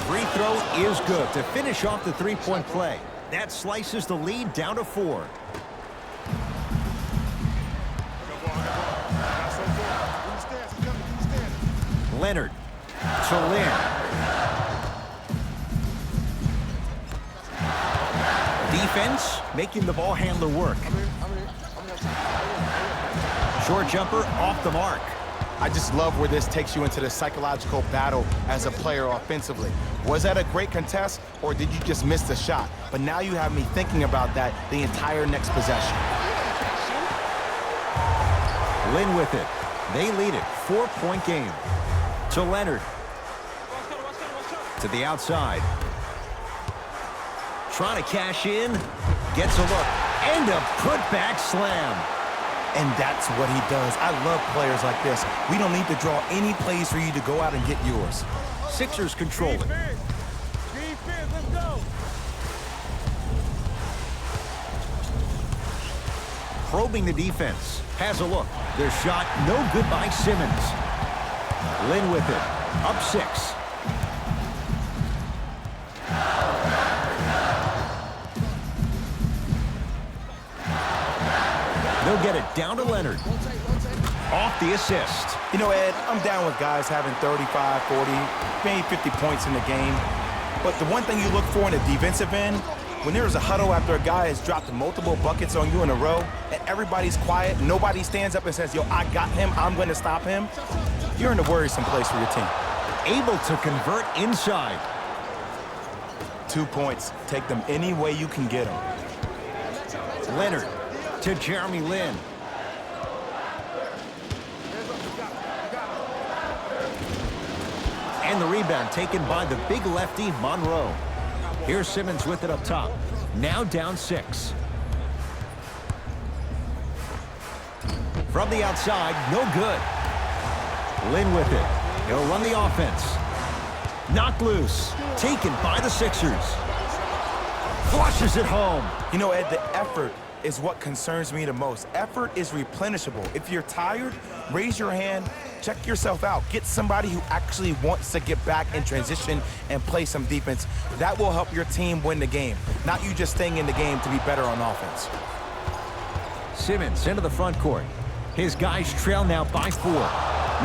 Free throw is good to finish off the three-point play. That slices the lead down to 4. Leonard to Lynn. Defense making the ball handler work. Short jumper off the mark. I just love where this takes you into the psychological battle as a player offensively. Was that a great contest, or did you just miss the shot? But now you have me thinking about that the entire next possession. Lynn with it. They lead it. 4-point game. To Leonard. To the outside. Trying to cash in. Gets a look. And a putback slam. And that's what he does. I love players like this. We don't need to draw any plays for you to go out and get yours. Sixers control it. Let's go. Probing the defense. Has a look. Their shot no good by Simmons. Lynn with it. Up 6. They'll get it down to Leonard. Off the assist. You know, Ed, I'm down with guys having 35, 40, maybe 50 points in the game. But the one thing you look for in a defensive end, when there's a huddle after a guy has dropped multiple buckets on you in a row, and everybody's quiet, nobody stands up and says, yo, I got him, I'm going to stop him, you're in a worrisome place for your team. Able to convert inside. 2 points. Take them any way you can get them. Leonard to Jeremy Lin. And the rebound taken by the big lefty, Monroe. Here's Simmons with it up top. Now down 6. From the outside, no good. Lin with it. He'll run the offense. Knocked loose. Taken by the Sixers. Flushes it home. You know, Ed, the effort is what concerns me the most. Effort is replenishable. If you're tired, raise your hand, check yourself out. Get somebody who actually wants to get back in transition and play some defense. That will help your team win the game, not you just staying in the game to be better on offense. Simmons into the front court. His guys trail now by 4.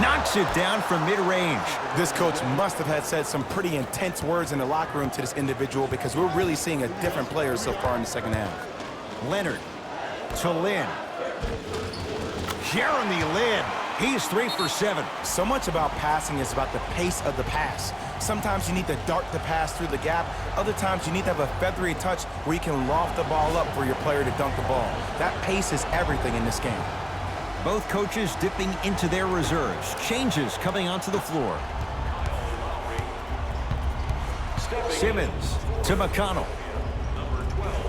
Knocks it down from mid-range. This coach must have had said some pretty intense words in the locker room to this individual, because we're really seeing a different player so far in the second half. Leonard to Lin. Jeremy Lin He's 3 for 7. So much about passing is about the pace of the pass. Sometimes you need to dart the pass through the gap. Other times you need to have a feathery touch where you can loft the ball up for your player to dunk the ball. That pace is everything in this game. Both coaches dipping into their reserves. Changes coming onto the floor. Simmons to McConnell. Number 12.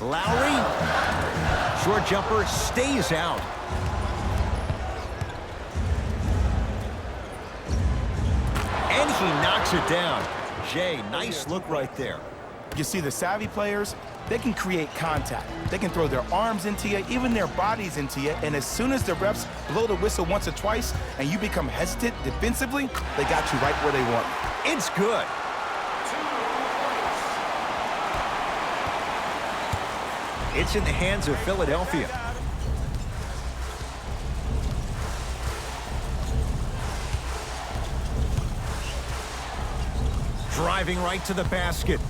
Lowry. Short jumper stays out. And he knocks it down. Jay, nice look right there. You see, the savvy players, they can create contact. They can throw their arms into you, even their bodies into you, and as soon as the refs blow the whistle once or twice and you become hesitant defensively, they got you right where they want. It's good. It's in the hands of Philadelphia. Driving right to the basket.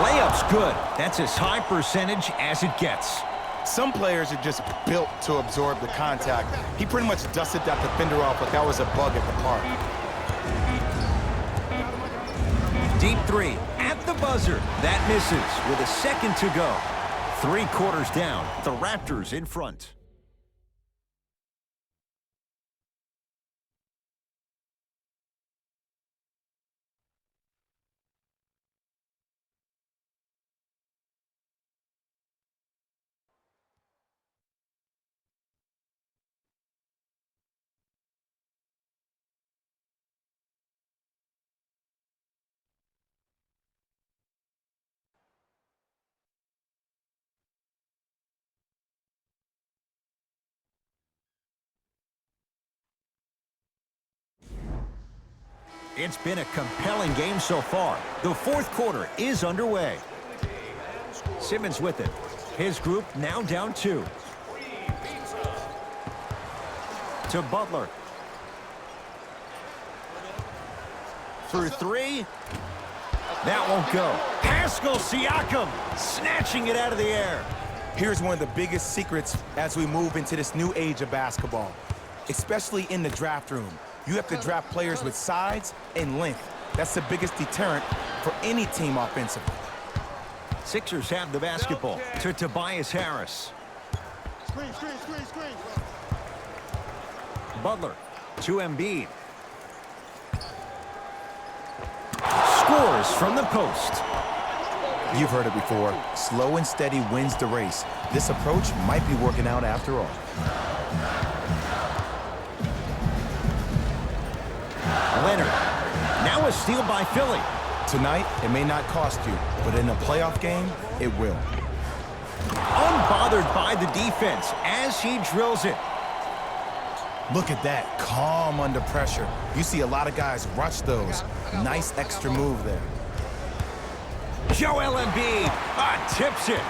Layup's good. That's as high percentage as it gets. Some players are just built to absorb the contact. He pretty much dusted that defender off like that was a bug at the park. Deep three at the buzzer. That misses with a second to go. 3 quarters down. The Raptors in front. It's been a compelling game so far. The 4th quarter is underway. Simmons with it. His group now down 2. To Butler. Through 3. That won't go. Pascal Siakam snatching it out of the air. Here's one of the biggest secrets as we move into this new age of basketball, especially in the draft room. You have to draft players with size and length. That's the biggest deterrent for any team offensively. Sixers have the basketball to Tobias Harris. Screen. Butler to Embiid. Scores from the post. You've heard it before. Slow and steady wins the race. This approach might be working out after all. Leonard. Now a steal by Philly. Tonight, it may not cost you, but in a playoff game, it will. Unbothered by the defense as he drills it. Look at that, calm under pressure. You see a lot of guys rush those. Nice extra move there. Joel Embiid tips it.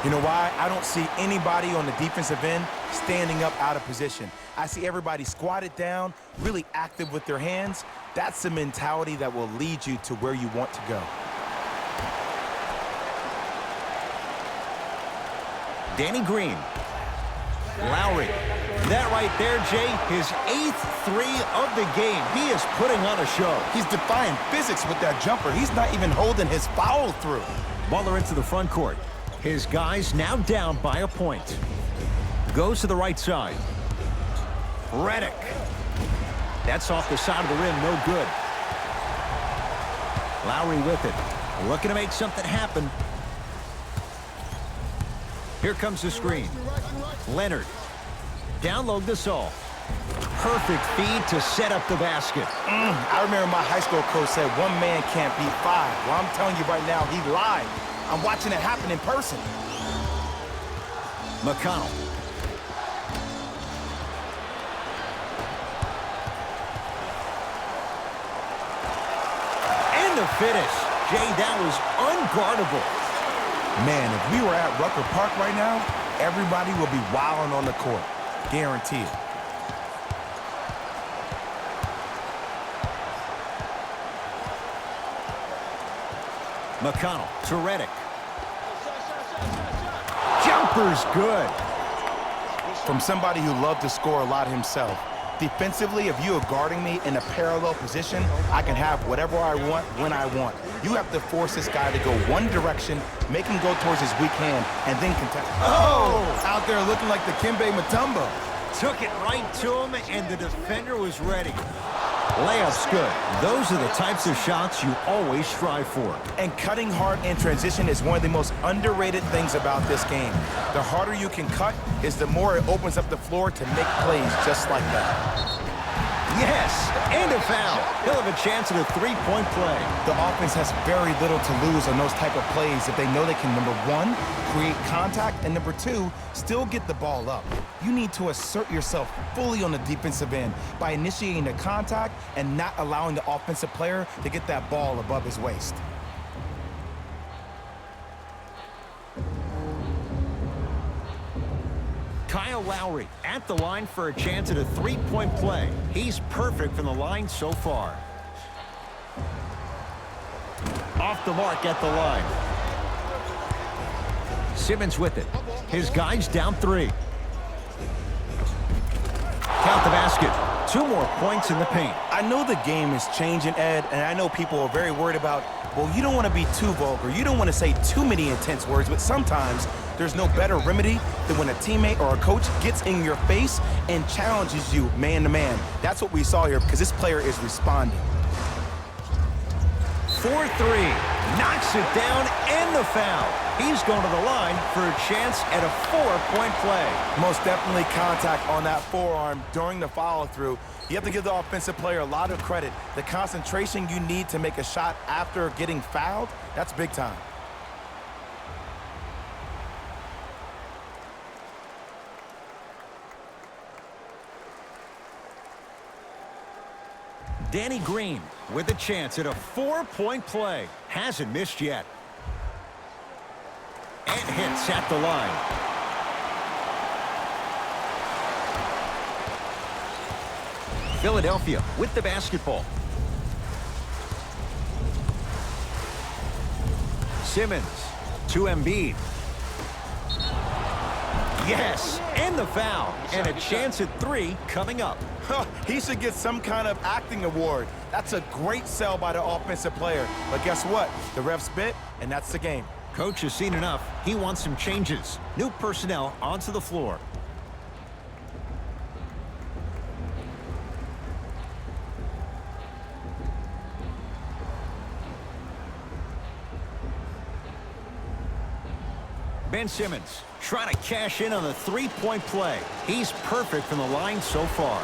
You know why? I don't see anybody on the defensive end standing up out of position. I see everybody squatted down, really active with their hands. That's the mentality that will lead you to where you want to go. Danny Green. Lowry. That right there, Jay, his 8th 3 of the game. He is putting on a show. He's defying physics with that jumper. He's not even holding his foul through. Butler into the front court. His guys now down by a point. Goes to the right side. Redick. That's off the side of the rim, no good. Lowry with it. Looking to make something happen. Here comes the screen. Leonard. Down low Gasol. Perfect feed to set up the basket. I remember my high school coach said one man can't beat 5. Well, I'm telling you right now, he lied. I'm watching it happen in person. McConnell. And the finish. Jay, that was unguardable. Man, if we were at Rucker Park right now, everybody will be wilding on the court. Guaranteed. McConnell to Reddick. Jumper's good. From somebody who loved to score a lot himself, defensively, if you are guarding me in a parallel position, I can have whatever I want when I want. You have to force this guy to go one direction, make him go towards his weak hand, and then contest. Oh! Out there looking like the Kimbe Mutombo. Took it right to him, and the defender was ready. Layup's good. Those are the types of shots you always strive for. And cutting hard in transition is one of the most underrated things about this game. The harder you can cut is the more it opens up the floor to make plays just like that. Yes, and a foul. He'll have a chance at a three-point play. The offense has very little to lose on those type of plays if they know they can, number one, create contact, and number two, still get the ball up. You need to assert yourself fully on the defensive end by initiating the contact and not allowing the offensive player to get that ball above his waist. Kyle Lowry at the line for a chance at a three-point play. He's perfect from the line so far. Off the mark at the line. Simmons with it. His guys down three. Count the basket. 2 more points in the paint. I know the game is changing, Ed, and I know people are very worried about, well, you don't want to be too vulgar. You don't want to say too many intense words, but sometimes there's no better remedy than when a teammate or a coach gets in your face and challenges you man to man. That's what we saw here because this player is responding. 4-3. Knocks it down and the foul. He's going to the line for a chance at a 4-point play. Most definitely contact on that forearm during the follow-through. You have to give the offensive player a lot of credit. The concentration you need to make a shot after getting fouled, that's big time. Danny Green with a chance at a 4-point play. Hasn't missed yet. And hits at the line. Philadelphia with the basketball. Simmons to Embiid. Yes, and the foul. And a chance at 3 coming up. He should get some kind of acting award. That's a great sell by the offensive player. But guess what? The refs bit, and that's the game. Coach has seen enough. He wants some changes. New personnel onto the floor. Ben Simmons trying to cash in on the 3-point play. He's perfect from the line so far.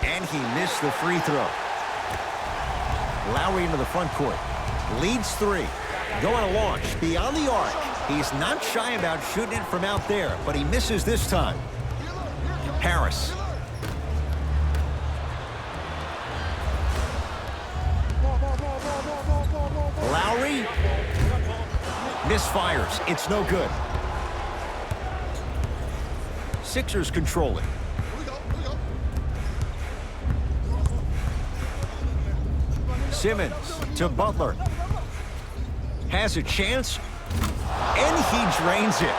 And he missed the free throw. Lowry into the front court. Leads 3. Going to launch beyond the arc. He's not shy about shooting it from out there, but he misses this time. Harris. Lowry. Misfires. It's no good. Sixers control it. Simmons to Butler. Has a chance, and he drains it.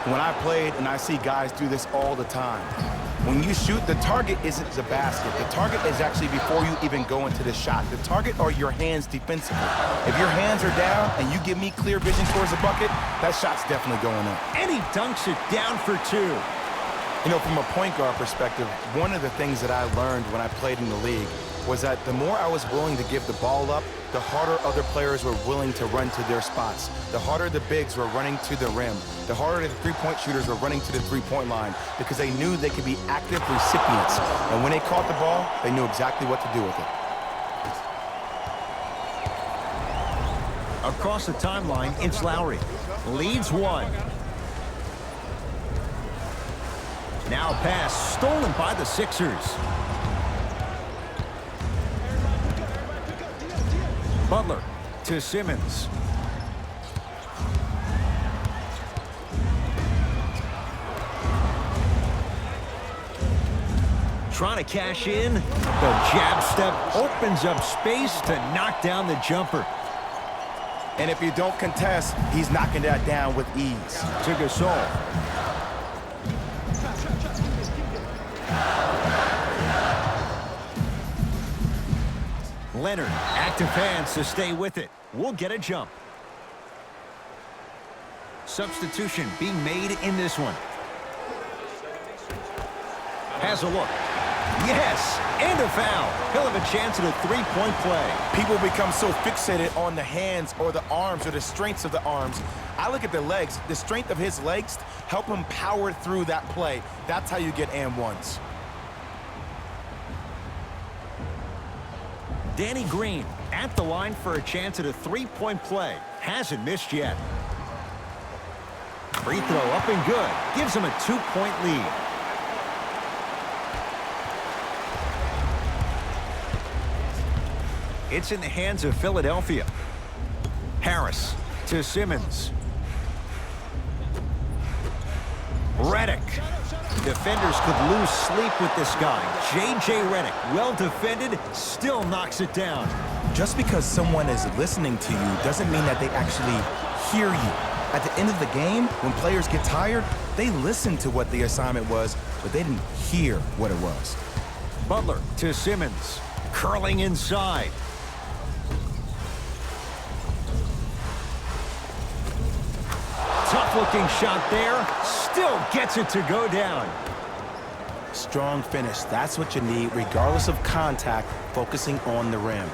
When I played, and I see guys do this all the time, when you shoot, the target isn't the basket. The target is actually before you even go into the shot. The target are your hands defensively. If your hands are down and you give me clear vision towards the bucket, that shot's definitely going up. And he dunks it down for 2. You know, from a point guard perspective, one of the things that I learned when I played in the league was that the more I was willing to give the ball up, the harder other players were willing to run to their spots. The harder the bigs were running to the rim. The harder the three-point shooters were running to the three-point line because they knew they could be active recipients. And when they caught the ball, they knew exactly what to do with it. Across the timeline, it's Lowry. Leads 1. Now a pass stolen by the Sixers. Butler to Simmons. trying to cash in. The jab step opens up space to knock down the jumper. And if you don't contest, he's knocking that down with ease. To Gasol. Leonard, active hands to stay with it. We'll get a jump. Substitution being made in this one. Has a look. Yes, and a foul. He'll have a chance at a three-point play. People become so fixated on the hands or the arms or the strengths of the arms. I look at the legs. The strength of his legs help him power through that play. That's how you get and ones. Danny Green at the line for a chance at a three-point play. Hasn't missed yet. Free throw up and good. Gives him a two-point lead. It's in the hands of Philadelphia. Harris to Simmons. Redick. Defenders could lose sleep with this guy. J.J. Redick, well defended, still knocks it down. Just because someone is listening to you doesn't mean that they actually hear you. At the end of the game, when players get tired, they listen to what the assignment was, but they didn't hear what it was. Butler to Simmons. Curling inside. Tough-looking shot there. Still gets it to go down. Strong finish. That's what you need, regardless of contact, focusing on the rim.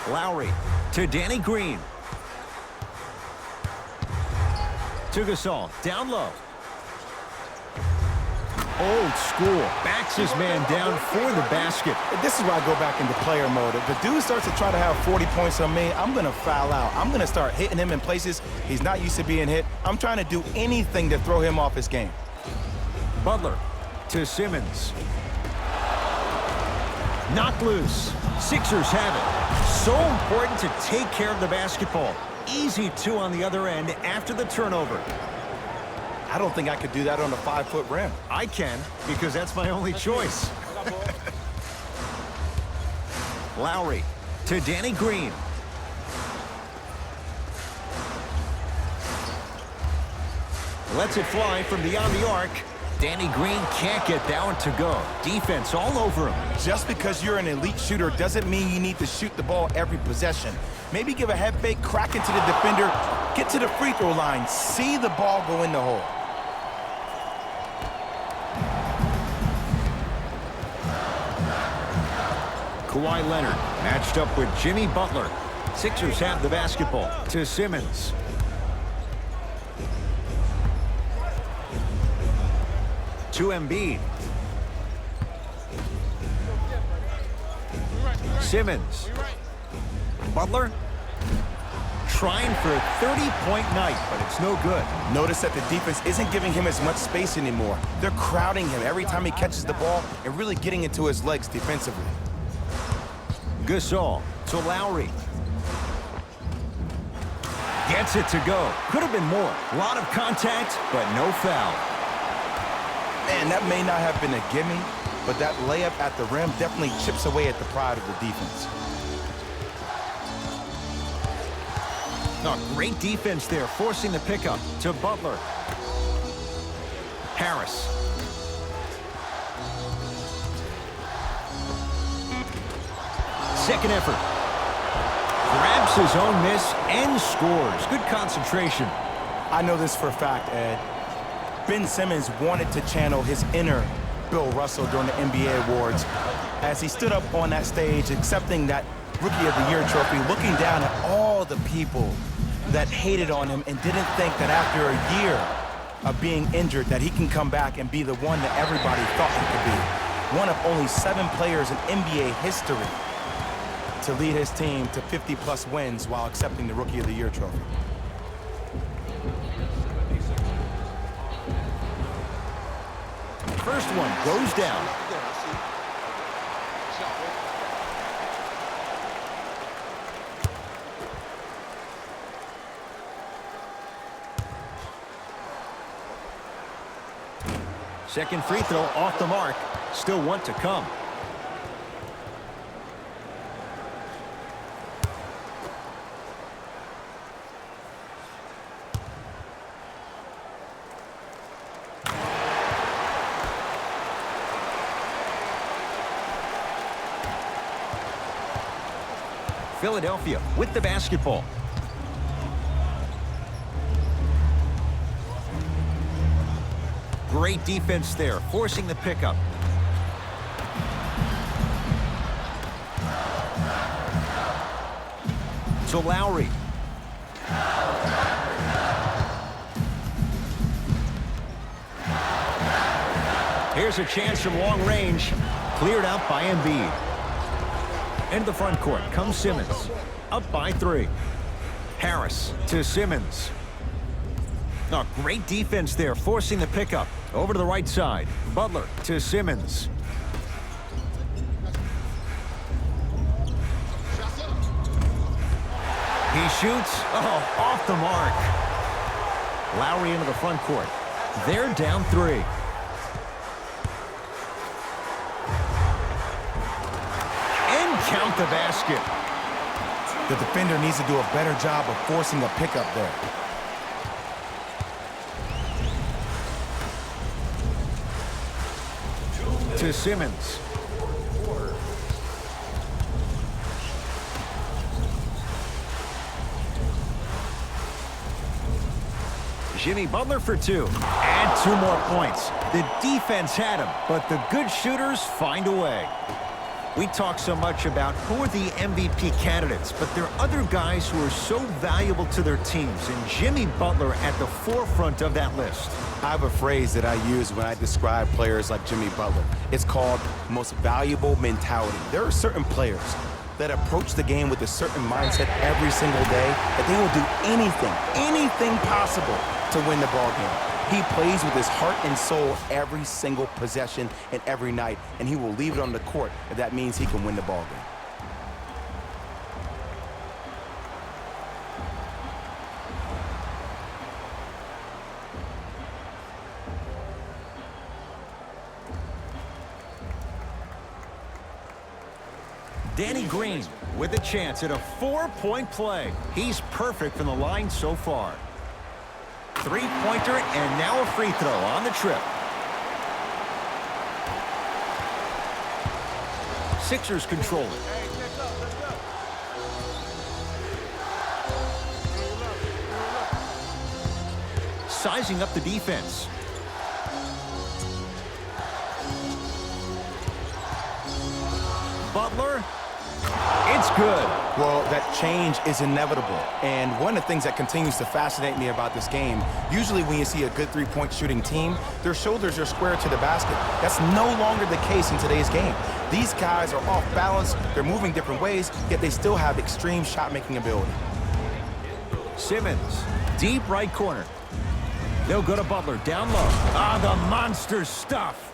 Lowry to Danny Green. To Gasol. Down low. Old school. Backs his man down for the basket. This is where I go back into player mode. If the dude starts to try to have 40 points on me, I'm going to foul out. I'm going to start hitting him in places he's not used to being hit. I'm trying to do anything to throw him off his game. Butler to Simmons. Knocked loose. Sixers have it. So important to take care of the basketball. Easy two on the other end after the turnover. I don't think I could do that on a 5-foot rim. I can, because that's my only choice. Lowry to Danny Green. Lets it fly from beyond the arc. Danny Green can't get that one to go. Defense all over him. Just because you're an elite shooter doesn't mean you need to shoot the ball every possession. Maybe give a head fake, crack into the defender, get to the free throw line, see the ball go in the hole. Kawhi Leonard matched up with Jimmy Butler. Sixers have the basketball. To Simmons. To Embiid. Simmons. Butler trying for a 30-point night, but it's no good. Notice that the defense isn't giving him as much space anymore. They're crowding him every time he catches the ball and really getting into his legs defensively. Gasol to Lowry. Gets it to go. Could have been more. A lot of contact, but no foul. Man, that may not have been a gimme, but that layup at the rim definitely chips away at the pride of the defense. No, great defense there, forcing the pickup to Butler. Harris. Second effort. Grabs his own miss and scores. Good concentration. I know this for a fact, Ed. Ben Simmons wanted to channel his inner Bill Russell during the NBA awards as he stood up on that stage accepting that Rookie of the Year trophy, looking down at all the people that hated on him and didn't think that after a year of being injured that he can come back and be the one that everybody thought he could be. One of only 7 players in NBA history to lead his team to 50-plus wins while accepting the Rookie of the Year trophy. First one goes down. Second free throw off the mark. Still one to come. Philadelphia with the basketball. Great defense there, forcing the pickup. To Lowry. Here's a chance from long range. Cleared out by Embiid. Into the front court comes Simmons. Up by 3. Harris to Simmons. Oh, great defense there, forcing the pickup. Over to the right side. Butler to Simmons. He shoots. Oh, off the mark. Lowry into the front court. They're down 3. Count the basket. The defender needs to do a better job of forcing a pickup there. To Simmons. Jimmy Butler for 2. And 2 more points. The defense had him, but the good shooters find a way. We talk so much about who are the MVP candidates, but there are other guys who are so valuable to their teams, and Jimmy Butler at the forefront of that list. I have a phrase that I use when I describe players like Jimmy Butler. It's called most valuable mentality. There are certain players that approach the game with a certain mindset every single day that they will do anything possible to win the ball game. He plays with his heart and soul every single possession and every night, and he will leave it on the court if that means he can win the ball game. Danny Green with a chance at a 4-point play. He's perfect from the line so far. 3-pointer and now a free throw on the trip. Sixers control it. Sizing up the defense. Butler. It's good. Well, that change is inevitable. And one of the things that continues to fascinate me about this game, usually when you see a good three-point shooting team, their shoulders are square to the basket. That's no longer the case in today's game. These guys are off balance, they're moving different ways, yet they still have extreme shot-making ability. Simmons, deep right corner. They'll go to Butler, down low. The monster stuff.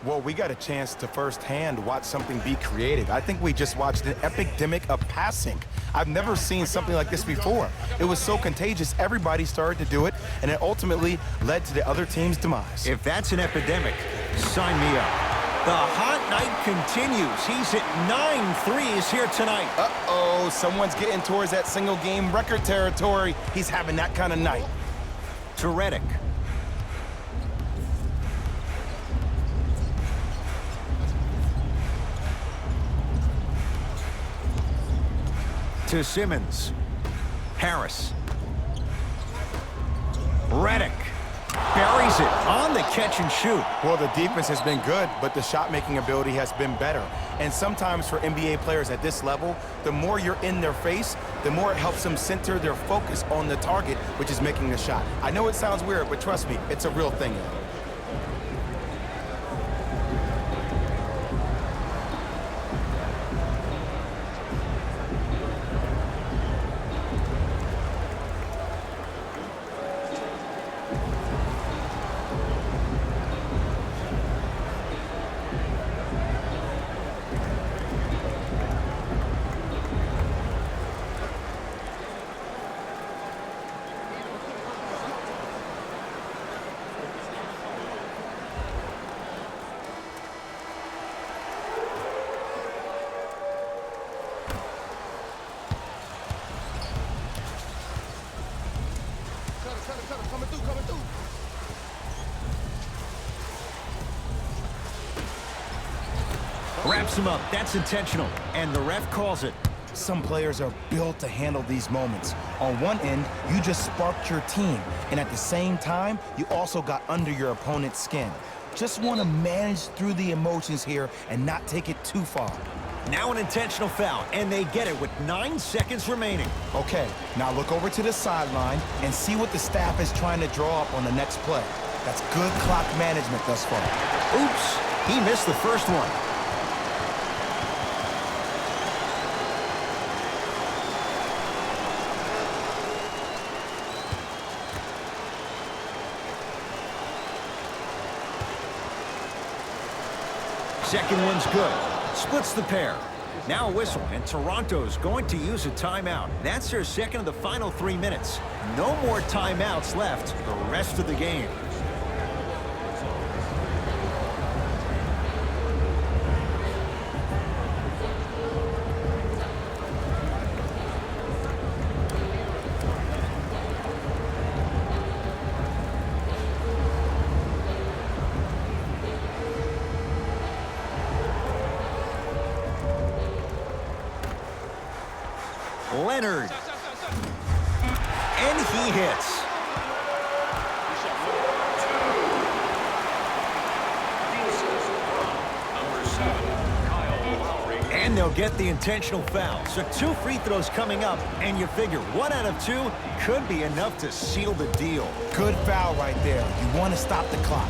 Well, we got a chance to firsthand watch something be created. I think we just watched an epidemic of passing. I've never seen something like this before. It was so contagious, everybody started to do it, and it ultimately led to the other team's demise. If that's an epidemic, sign me up. The hot night continues. He's hit 9 threes here tonight. Uh-oh, someone's getting towards that single-game record territory. He's having that kind of night. To Redick. To Simmons. Harris. Redick buries it on the catch and shoot. Well, the defense has been good, but the shot-making ability has been better. And sometimes for NBA players at this level, the more you're in their face, the more it helps them center their focus on the target, which is making the shot. I know it sounds weird, but trust me, it's a real thing. Wraps him up. That's intentional. And the ref calls it. Some players are built to handle these moments. On one end, you just sparked your team, and at the same time, you also got under your opponent's skin. Just want to manage through the emotions here and not take it too far. Now an intentional foul, and they get it with 9 seconds remaining. Okay, now look over to the sideline and see what the staff is trying to draw up on the next play. That's good clock management thus far. Oops, he missed the first one. Second one's good. Splits the pair. Now a whistle, and Toronto's going to use a timeout. That's their second of the final 3 minutes. No more timeouts left the rest of the game. Leonard. And he hits. And they'll get the intentional foul. So 2 free throws coming up, and you figure 1 out of 2 could be enough to seal the deal. Good foul right there. You want to stop the clock.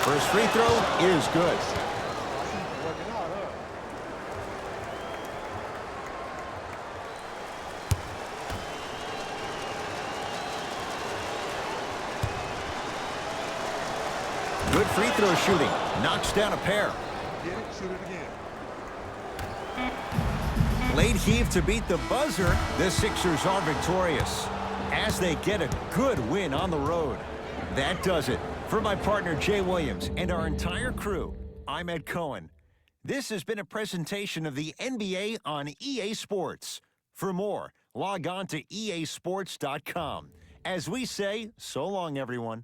First free throw is good. Good free throw shooting. Knocks down a pair. Get it, shoot it again. Late heave to beat the buzzer. The Sixers are victorious as they get a good win on the road. That does it. For my partner Jay Williams and our entire crew, I'm Ed Cohen. This has been a presentation of the NBA on EA Sports. For more, log on to easports.com. As we say, so long, everyone.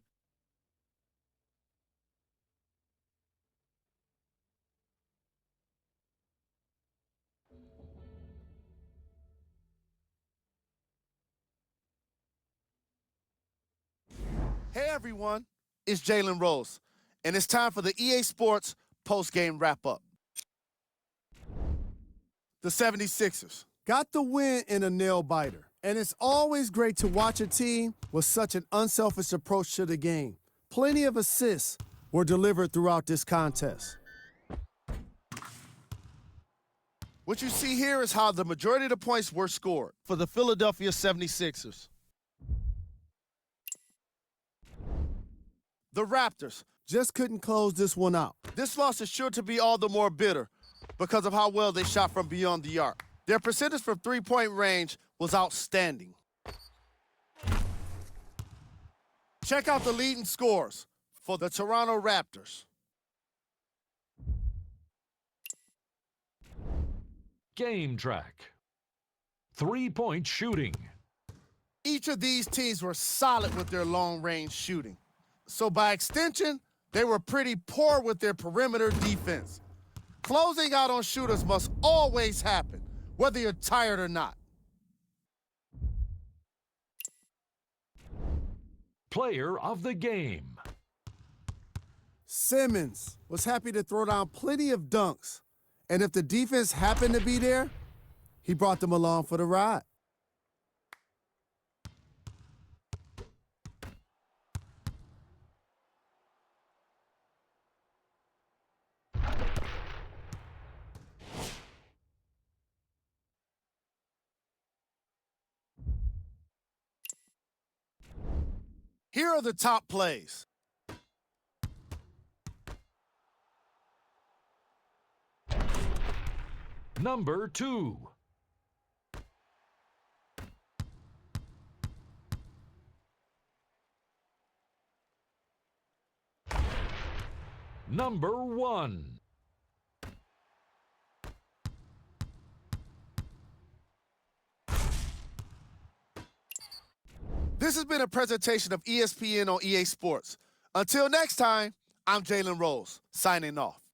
Hey everyone, it's Jalen Rose, and it's time for the EA Sports post-game wrap-up. The 76ers got the win in a nail-biter, and it's always great to watch a team with such an unselfish approach to the game. Plenty of assists were delivered throughout this contest. What you see here is how the majority of the points were scored for the Philadelphia 76ers. The Raptors just couldn't close this one out. This loss is sure to be all the more bitter because of how well they shot from beyond the arc. Their percentage from three-point range was outstanding. Check out the leading scores for the Toronto Raptors. Game track. 3-point shooting. Each of these teams were solid with their long-range shooting. So by extension, they were pretty poor with their perimeter defense. Closing out on shooters must always happen, whether you're tired or not. Player of the game. Simmons was happy to throw down plenty of dunks. And if the defense happened to be there, he brought them along for the ride. Here are the top plays. Number 2. Number 1. This has been a presentation of ESPN on EA Sports. Until next time, I'm Jalen Rose, signing off.